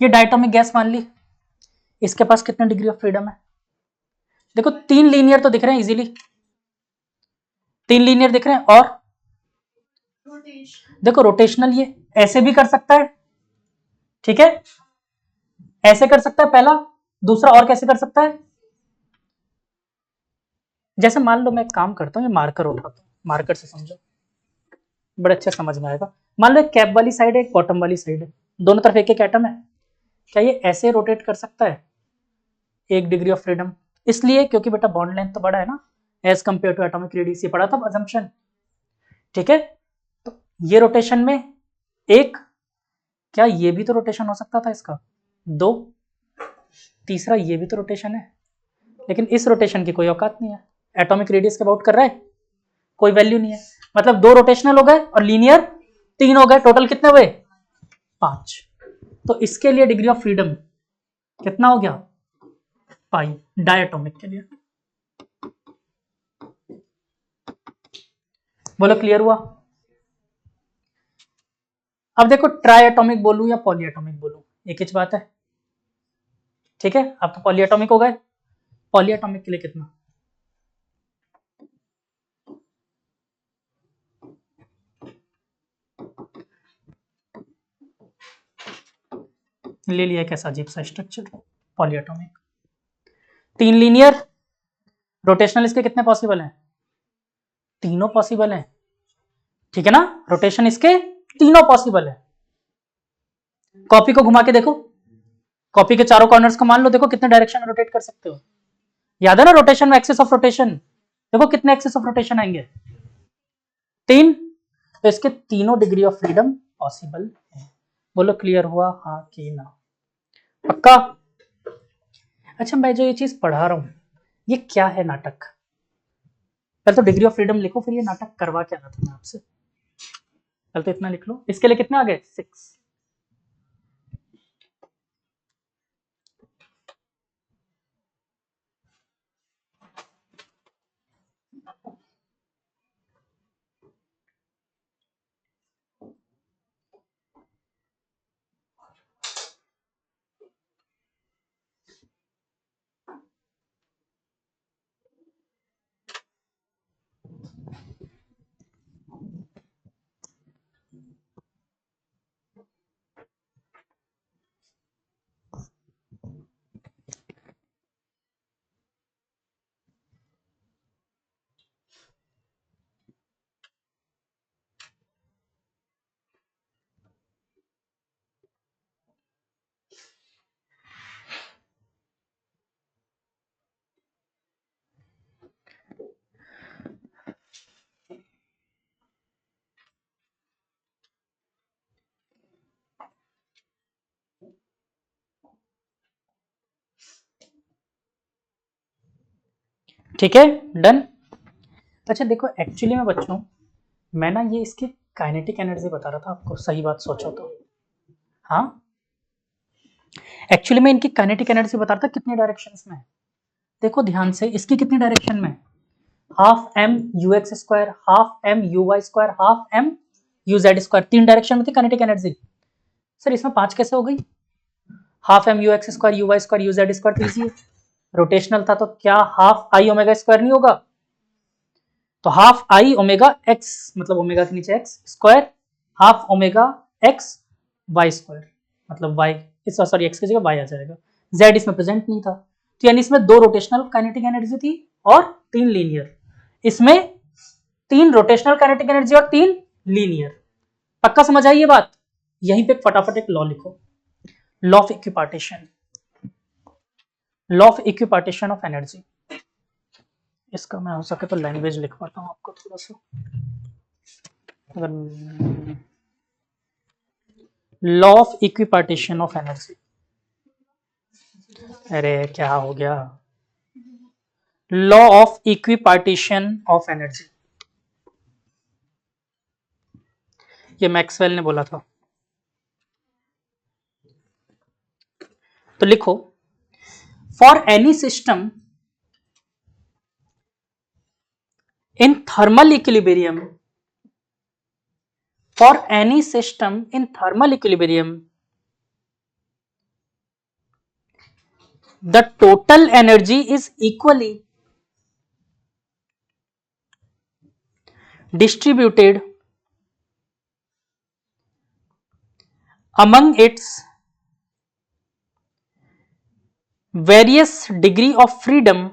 A: ये डायटोमिक गैस मान ली, इसके पास कितने डिग्री ऑफ फ्रीडम है? देखो 3 लीनियर तो दिख रहे हैं इजीली, 3 लीनियर दिख रहे हैं, और देखो रोटेशनल ये ऐसे भी कर सकता है। ठीक है, ऐसे कर सकता है पहला, दूसरा और कैसे कर सकता है, जैसे मान लो मैं एक काम करता हूँ, ये मार्कर उठाता हूँ, मार्कर से समझो, बड़े अच्छे समझ में आएगा। मान लो एक कैप वाली साइड है, एक बॉटम वाली साइड है, दोनों तरफ एक एक एटम है, क्या ये ऐसे रोटेट कर सकता है? 1 डिग्री ऑफ फ्रीडम, इसलिए क्योंकि बेटा बॉन्ड लेंथ तो बड़ा है ना as compare to atomic radius, ये पड़ा था अजम्पशन, ठीक है। तो ये रोटेशन में एक, क्या ये भी तो रोटेशन हो सकता था इसका? 2, तीसरा ये भी तो रोटेशन है, लेकिन इस रोटेशन की कोई औकात नहीं है, एटॉमिक रेडियस के अबाउट कर रहा है, कोई वैल्यू नहीं है, मतलब 2 रोटेशनल हो गए और लीनियर 3 हो गए, टोटल कितने हुए? 5। तो इसके लिए डिग्री ऑफ फ्रीडम कितना हो गया? पाई, डायटोमिक के लिए। बोलो क्लियर हुआ? अब देखो ट्राई एटॉमिक बोलूं या पॉली एटॉमिक बोलूं, एक ही बात है, ठीक है। अब तो पॉली एटॉमिक हो गए, पॉली एटॉमिक के लिए कितना? ले लिया कैसा अजीब सा structure, poly atomic. 3 linear, rotational इसके कितने पॉसिबल हैं? तीनों पॉसिबल हैं, ठीक है ना, रोटेशन इसके तीनों पॉसिबल है। कॉपी को घुमा के देखो, कॉपी के चारों कॉर्नर्स को मान लो, देखो कितने डायरेक्शन में रोटेट कर सकते हो। याद है ना रोटेशन में एक्सिस ऑफ रोटेशन, देखो कितने एक्सिस ऑफ रोटेशन आएंगे? 3। तो इसके तीनों डिग्री ऑफ फ्रीडम पॉसिबल है। बोलो क्लियर हुआ, हाँ कि ना? पक्का? अच्छा मैं जो ये चीज पढ़ा रहा हूं, ये क्या है नाटक? पहले तो डिग्री ऑफ फ्रीडम लिखो, फिर ये नाटक करवा क्या रहा था मैं आपसे। पहले तो इतना लिख लो, इसके लिए कितने आ गए? 6। ठीक है, डन। अच्छा देखो एक्चुअली में बच्चों, मैं ना ये इसकी काइनेटिक एनर्जी बता रहा था आपको, सही बात सोचो तो। हाँ एक्चुअली में इनकी काइनेटिक एनर्जी बता रहा था कितने डायरेक्शंस में। देखो ध्यान से, इसकी कितनी डायरेक्शन में? Half M U X square, half M U Y square, half M U Z square, 3 direction में थी काइनेटिक एनर्जी। सर इसमें 5 कैसे हो गई? Half M U X square, U Y square, U Z square, लीजिए रोटेशनल था तो क्या हाफ आई ओमेगा स्क्वायर नहीं होगा? तो हाफ आई ओमेगा एक्स, मतलब ओमेगा के नीचे X square, half omega X Y square, मतलब वाई, इस सॉरी एक्स की जगह वाई आ जाएगा, जेड इसमें प्रेजेंट नहीं था, तो यानी इसमें 2 रोटेशनल काइनेटिक एनर्जी थी और 3 लीनियर, इसमें 3 रोटेशनल काइनेटिक एनर्जी और 3 लीनियर। पक्का समझ आई ये बात? यहीं पे फटाफट एक लॉ लिखो, law of equipartition, law of equipartition of energy. इसका मैं हो सके तो लैंग्वेज लिख पाता हूँ आपको थोड़ा सा, अगर law of equipartition of energy, अरे क्या हो गया, law of equipartition of energy, ये मैक्सवेल ने बोला था। तो लिखो, for any system in thermal equilibrium, for any system in thermal equilibrium, the total energy is equally distributed among its various degree of freedom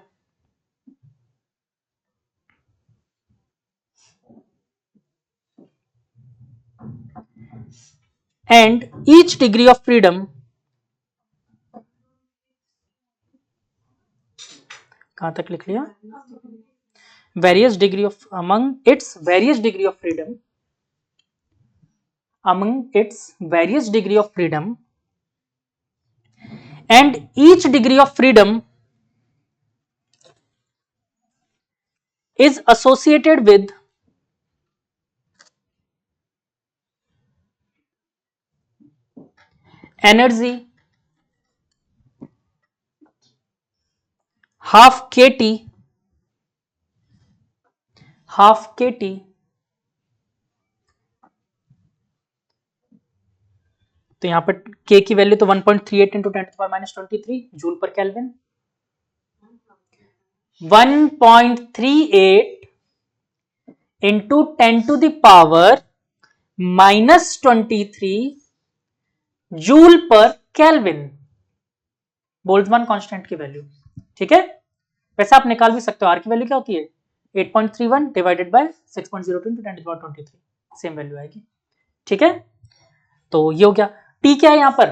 A: and each degree of freedom कहां तक लिख लिया, various degree of among its various degree of freedom, among its various degree of freedom, and each degree of freedom is associated with energy half kT तो यहां पर k की वैल्यू तो 1.38 into 10 to the power minus 23 joule पर kelvin, 1.38 into 10 to the power minus 23 joule पर केल्विन, बोल्ट्जमान कांस्टेंट की वैल्यू। ठीक है, वैसे आप निकाल भी सकते हो, आर की वैल्यू क्या होती है 8.31 divided by 6.02 into 10 to the power 23, same value आएगी। ठीक है, तो ये हो गया। टी क्या है यहां पर,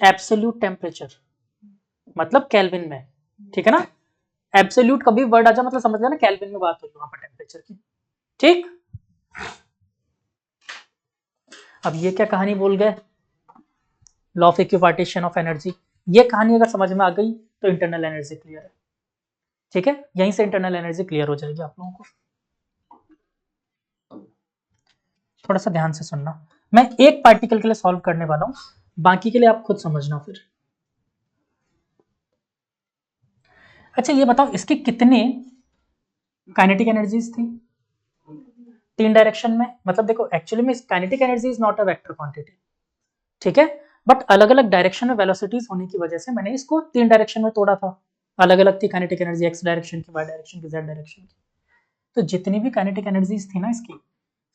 A: एब्सोल्यूट टेम्परेचर, मतलब केल्विन में। ठीक है ना, एब्सोल्यूट कभी वर्ड आ जाए मतलब समझ लेना केल्विन में बात हो वहां पर टेम्परेचर की। ठीक, अब ये क्या कहानी बोल गए, law of equipartition of energy. ये कहानी अगर समझ में आ गई तो इंटरनल एनर्जी क्लियर है। ठीक है, यहीं से इंटरनल एनर्जी क्लियर हो जाएगी आप लोगों को। थोड़ा सा ध्यान से सुनना, मैं एक पार्टिकल के लिए सॉल्व करने वाला हूं, बाकी के लिए आप खुद समझना फिर। अच्छा ये बताओ, इसके कितने काइनेटिक एनर्जीज थी, 3 डायरेक्शन में। मतलब देखो एक्चुअली में kinetic energy is not a vector quantity, ठीक है, बट अलग अलग डायरेक्शन में वेलोसिटीज होने की वजह से मैंने इसको 3 डायरेक्शन में तोड़ा था। अलग अलग थी काइनेटिक एनर्जी, एक्स डायरेक्शन की, वाई डायरेक्शन की, जेड डायरेक्शन की। तो जितनी भी काइनेटिक एनर्जीज थी ना इसकी,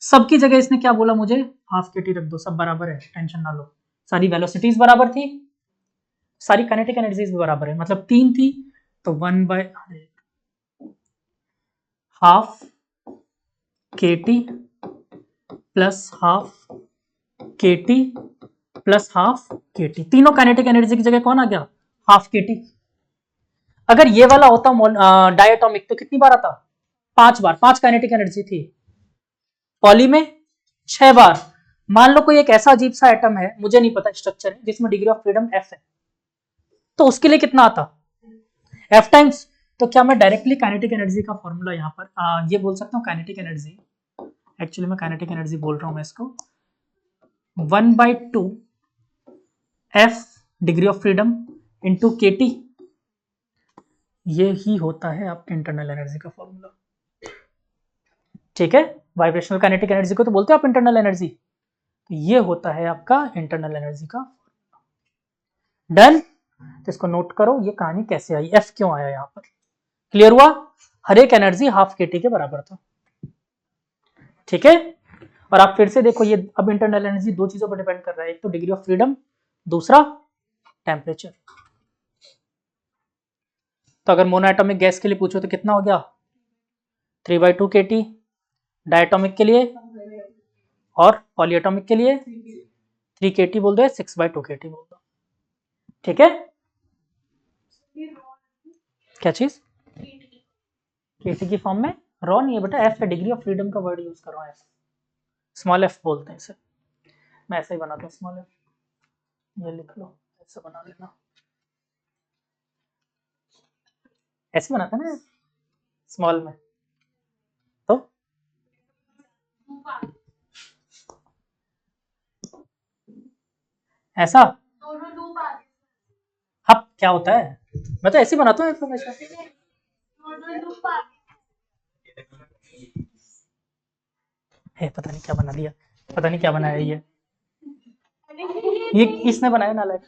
A: सबकी जगह इसने क्या बोला मुझे, हाफ के टी रख दो, सब बराबर है, टेंशन ना लो। सारी वेलोसिटीज बराबर थी, सारी काइनेटिक एनर्जीज भी बराबर है, मतलब 3 थी तो 1 by हाफ के टी प्लस हाफ के टी प्लस हाफ के टी, तीनों काइनेटिक एनर्जी की जगह कौन आ गया, हाफ के टी। अगर ये वाला होता डायटोमिक तो कितनी बार आता, 5 बार, 5 काइनेटिक एनर्जी थी। पॉली में 6 बार। मान लो कोई एक ऐसा अजीब सा एटम है, मुझे नहीं पता स्ट्रक्चर है, जिसमें डिग्री ऑफ फ्रीडम एफ है, तो उसके लिए कितना आता, एफ टाइम्स। तो क्या मैं डायरेक्टली काइनेटिक एनर्जी का फॉर्मूला यहाँ पर ये बोल सकता हूँ, काइनेटिक एनर्जी, एक्चुअली मैं काइनेटिक एनर्जी बोल रहा हूँ मैं इसको 1/2 F degree of freedom into के टी, ये ही होता है आपके इंटरनल एनर्जी का फॉर्मूला। ठीक है, वाइब्रेशनल काइनेटिक एनर्जी को तो बोलते हो आप इंटरनल एनर्जी, तो ये होता है आपका इंटरनल एनर्जी का। डन, तो इसको नोट करो, ये कहानी कैसे आई, एफ क्यों आया यहाँ पर, क्लियर हुआ। हर एक एनर्जी हाफ के टी के बराबर था। ठीक है, और आप फिर से देखो, ये अब इंटरनल एनर्जी दो चीजों पर डिपेंड कर रहा है, एक तो डिग्री ऑफ फ्रीडम, दूसरा टेम्परेचर। तो अगर मोनोएटॉमिक गैस के लिए पूछो तो कितना हो गया 3/2 के टी, डायटोमिक के लिए और पॉलीएटॉमिक के लिए 3 के टी बोल दो, 6/2 के टी बोल दो। ठीक है, क्या चीज, केटी की फॉर्म में, रॉ नहीं है बेटा, एफ है, डिग्री ऑफ फ्रीडम का वर्ड यूज करो, एफ, स्मॉल एफ बोलते हैं इसे। मैं ऐसे ही बनाता हूँ स्मॉल एफ, ये लिख लो, ऐसे बना लेना, ऐसे बनाता ना स्मॉल में, तो ऐसा। अब क्या होता है, मैं तो ऐसे ही बनाता हूँ इन्फॉर्मेशन। है पता नहीं क्या बना दिया, पता नहीं क्या बनाया ये इसने बनाया ना लाइक।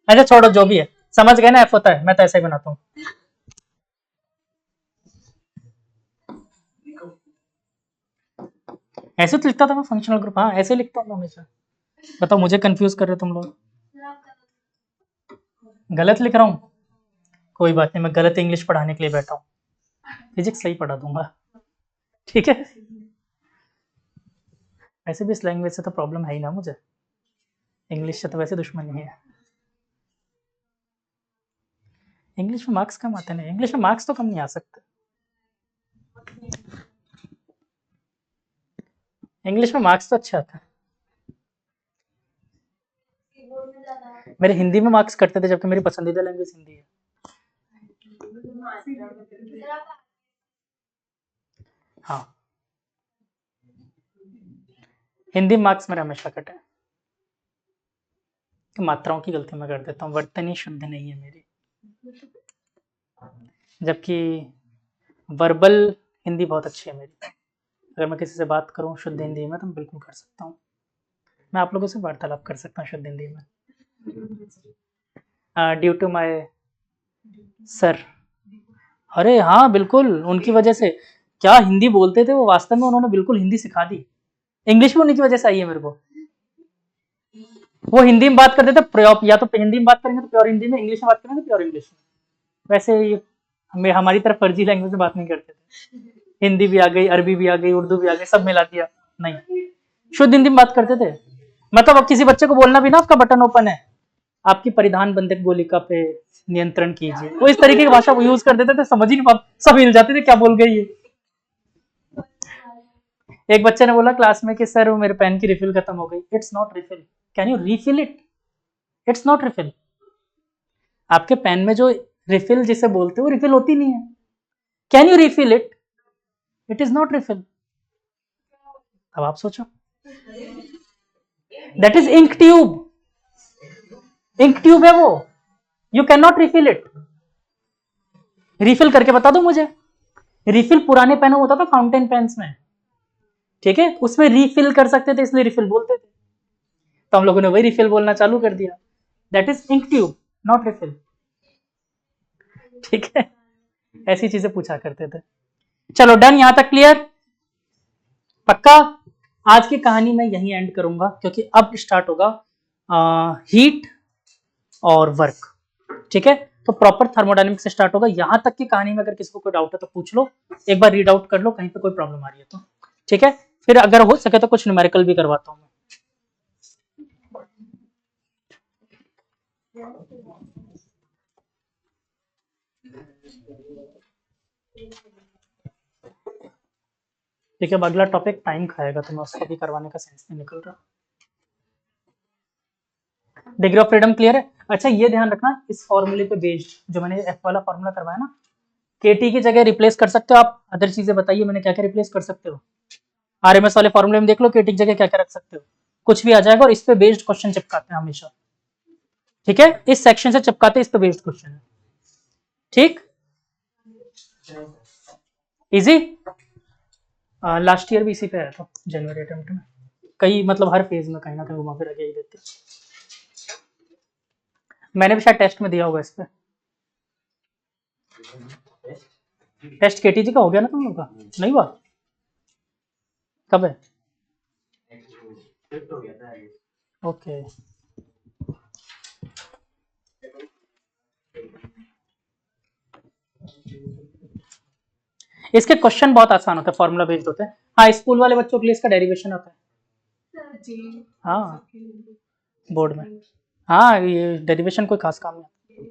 A: अच्छा छोड़ो, जो भी है, समझ गए ना, एफ होता है, मैं तो ऐसे ही बनाता हूँ। ऐसे तो लिखता था मैं फंक्शनल ग्रुप, हाँ ऐसे लिखता हूँ हमेशा। बताओ मुझे कंफ्यूज कर रहे हो तुम लोग, गलत लिख रहा हूँ, कोई बात नहीं, मैं गलत इंग्लिश पढ़ाने के लिए बैठा हूँ, फिजिक्स सही पढ़ा दूंगा। ठीक है, ऐसे भी इस लैंग्वेज से तो प्रॉब्लम है ही ना मुझे, इंग्लिश से तो वैसे दुश्मनी है। इंग्लिश में मार्क्स कम आते नहीं, इंग्लिश में मार्क्स तो कम नहीं आ सकते, इंग्लिश में मार्क्स तो अच्छे आते हैं। मेरे हिंदी में मार्क्स कटते थे जबकि मेरी पसंदीदा लैंग्वेज हिंदी है। हाँ, हिंदी मार्क्स मेरे हमेशा कटे, तो मात्राओं की गलती मैं कर देता हूँ, वर्तनी शुद्ध नहीं है मेरी, जबकि वर्बल हिंदी बहुत अच्छी है मेरी, अगर मैं किसी से बात करूँ शुद्ध हिंदी में तो मैं बिल्कुल कर सकता हूँ, मैं आप लोगों से वार्तालाप कर सकता हूँ शुद्ध हिंदी में। ड्यू टू माय सर, अरे हाँ बिल्कुल, उनकी वजह से, क्या हिंदी बोलते थे वो, वास्तव में उन्होंने बिल्कुल हिंदी सिखा दी, इंग्लिश भी उन्हीं की वजह से आई है मेरे को। वो हिंदी में बात करते थे, या तो हिंदी में बात करेंगे तो प्योर हिंदी में, इंग्लिश में बात करेंगे तो प्योर इंग्लिश में, वैसे हमें हमारी तरफ फर्जी लैंग्वेज में बात नहीं करते थे, हिंदी भी आ गई, अरबी भी आ गई, उर्दू भी आ गई, सब मिला दिया, नहीं शुद्ध हिंदी में बात करते थे। मतलब अब किसी बच्चे को बोलना भी ना आपका बटन ओपन है, आपकी परिधान बंधक गोलिका पे नियंत्रण कीजिए, वो इस तरीके की भाषा वो यूज कर देते थे, समझ ही नहीं पाते, सब हिल जाते थे क्या बोल गई ये। एक बच्चे ने बोला क्लास में कि सर वो मेरे पेन की रिफिल खत्म हो गई, it's not refill, can you refill it, it's not refill, आपके पेन में जो रिफिल जिसे बोलते हो रिफिल होती नहीं है, can you refill it, it is not refill. अब आप सोचो, that is ink tube, ink tube है वो, you can not refill it, refill करके बता दो मुझे, रिफिल पुराने पेनों होता था फाउंटेन पेन्स में, ठीक है, उसमें रिफिल कर सकते थे इसलिए रिफिल बोलते थे, तो हम लोगों ने वही रिफिल बोलना चालू कर दिया, that is ink tube not refill, ठीक है, ऐसी चीजें पूछा करते थे। चलो डन, यहां तक क्लियर, पक्का। आज की कहानी मैं यहीं एंड करूंगा क्योंकि अब स्टार्ट होगा हीट और वर्क, ठीक है, तो प्रॉपर थर्मोडायनेमिक्स से स्टार्ट होगा, यहां तक की कहानी में अगर किसी को कोई डाउट है तो पूछ लो, एक बार रीड आउट कर लो कहीं पे कोई प्रॉब्लम आ रही है तो, ठीक है, फिर अगर हो सके तो कुछ न्यूमेरिकल भी करवाता हूं मैं। ठीक है, अब अगला टॉपिक टाइम खाएगा तो मैं उसको भी करवाने का सेंस नहीं निकल रहा। डिग्री ऑफ फ्रीडम क्लियर है। अच्छा ये ध्यान रखना, इस फॉर्मूले पे बेस्ड जो मैंने एफ वाला फॉर्मूला करवाया ना, केटी की जगह रिप्लेस कर सकते हो आप, अदर चीजें बताइए मैंने क्या क्या रिप्लेस कर सकते हो, आरएमएस वाले फॉर्मूले में देख लो केटी की जगह क्या क्या रख सकते हो, कुछ भी आ जाएगा, और इस पे बेस्ड क्वेश्चन चिपकाते हैं हमेशा, ठीक है, इस सेक्शन से चिपकाते हैं, इस पे बेस्ड क्वेश्चन है, ठीक, इजी। लास्ट ईयर भी इसी पे आया था जनवरी अटेम्प्ट में, कई मतलब हर फेज में कहीं ना कहीं घुमा फिर के ही देते, मैंने भी शायद टेस्ट में दिया होगा इस पे, टेस्ट केटीजी का हो गया ना तुम लोग का, नहीं हुआ, कब है, ओके, इसके क्वेश्चन बहुत आसान होते हैं, फॉर्मूला बेस्ड होते हैं, हाँ स्कूल वाले बच्चों के लिए इसका डेरिवेशन होता है, हाँ बोर्ड में, हाँ ये डेरिवेशन कोई खास काम नहीं,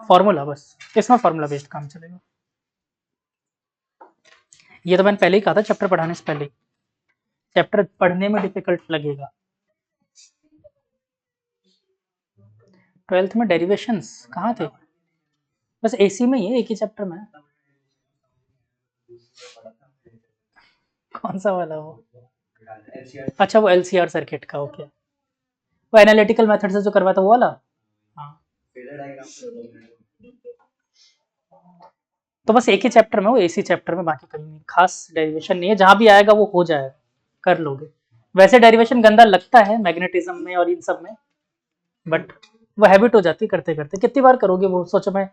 A: फॉर्मूला बस, इसमें फॉर्मूला बेस्ड काम चलेगा, ये तो मैंने पहले ही कहा था चैप्टर पढ़ाने से पहले ही, चैप्टर पढ़ने में डिफिकल्ट लगेगा, 12th में डेरिवेशंस कहाँ थे, बस एसी में ही है, एक ही चैप्टर में, कौन सा वाला वो, अच्छा वो एलसीआर सर्किट का, ओके, वो एनालिटिकल मेथड से जो करवाया था वो वाला, हाँ, तो बस एक ही चैप्टर में, वो एसी चैप्टर में, बाकी कहीं नहीं, खास डेरिवेशन नहीं है, जहां भी आएगा वो हो जाएगा, कर लोगे, वैसे डेरिवेशन गंदा लगता है मैग्नेटिज्म में और इन सब में, बट वो हैबिट हो जाती है करते करते, कितनी बार करोगे वो, सोचो मैं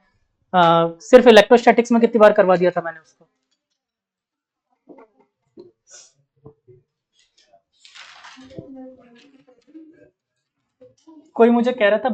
A: सिर्फ इलेक्ट्रोस्टैटिक्स में कितनी बार करवा दिया था मैंने उसको, कोई मुझे कह रहा था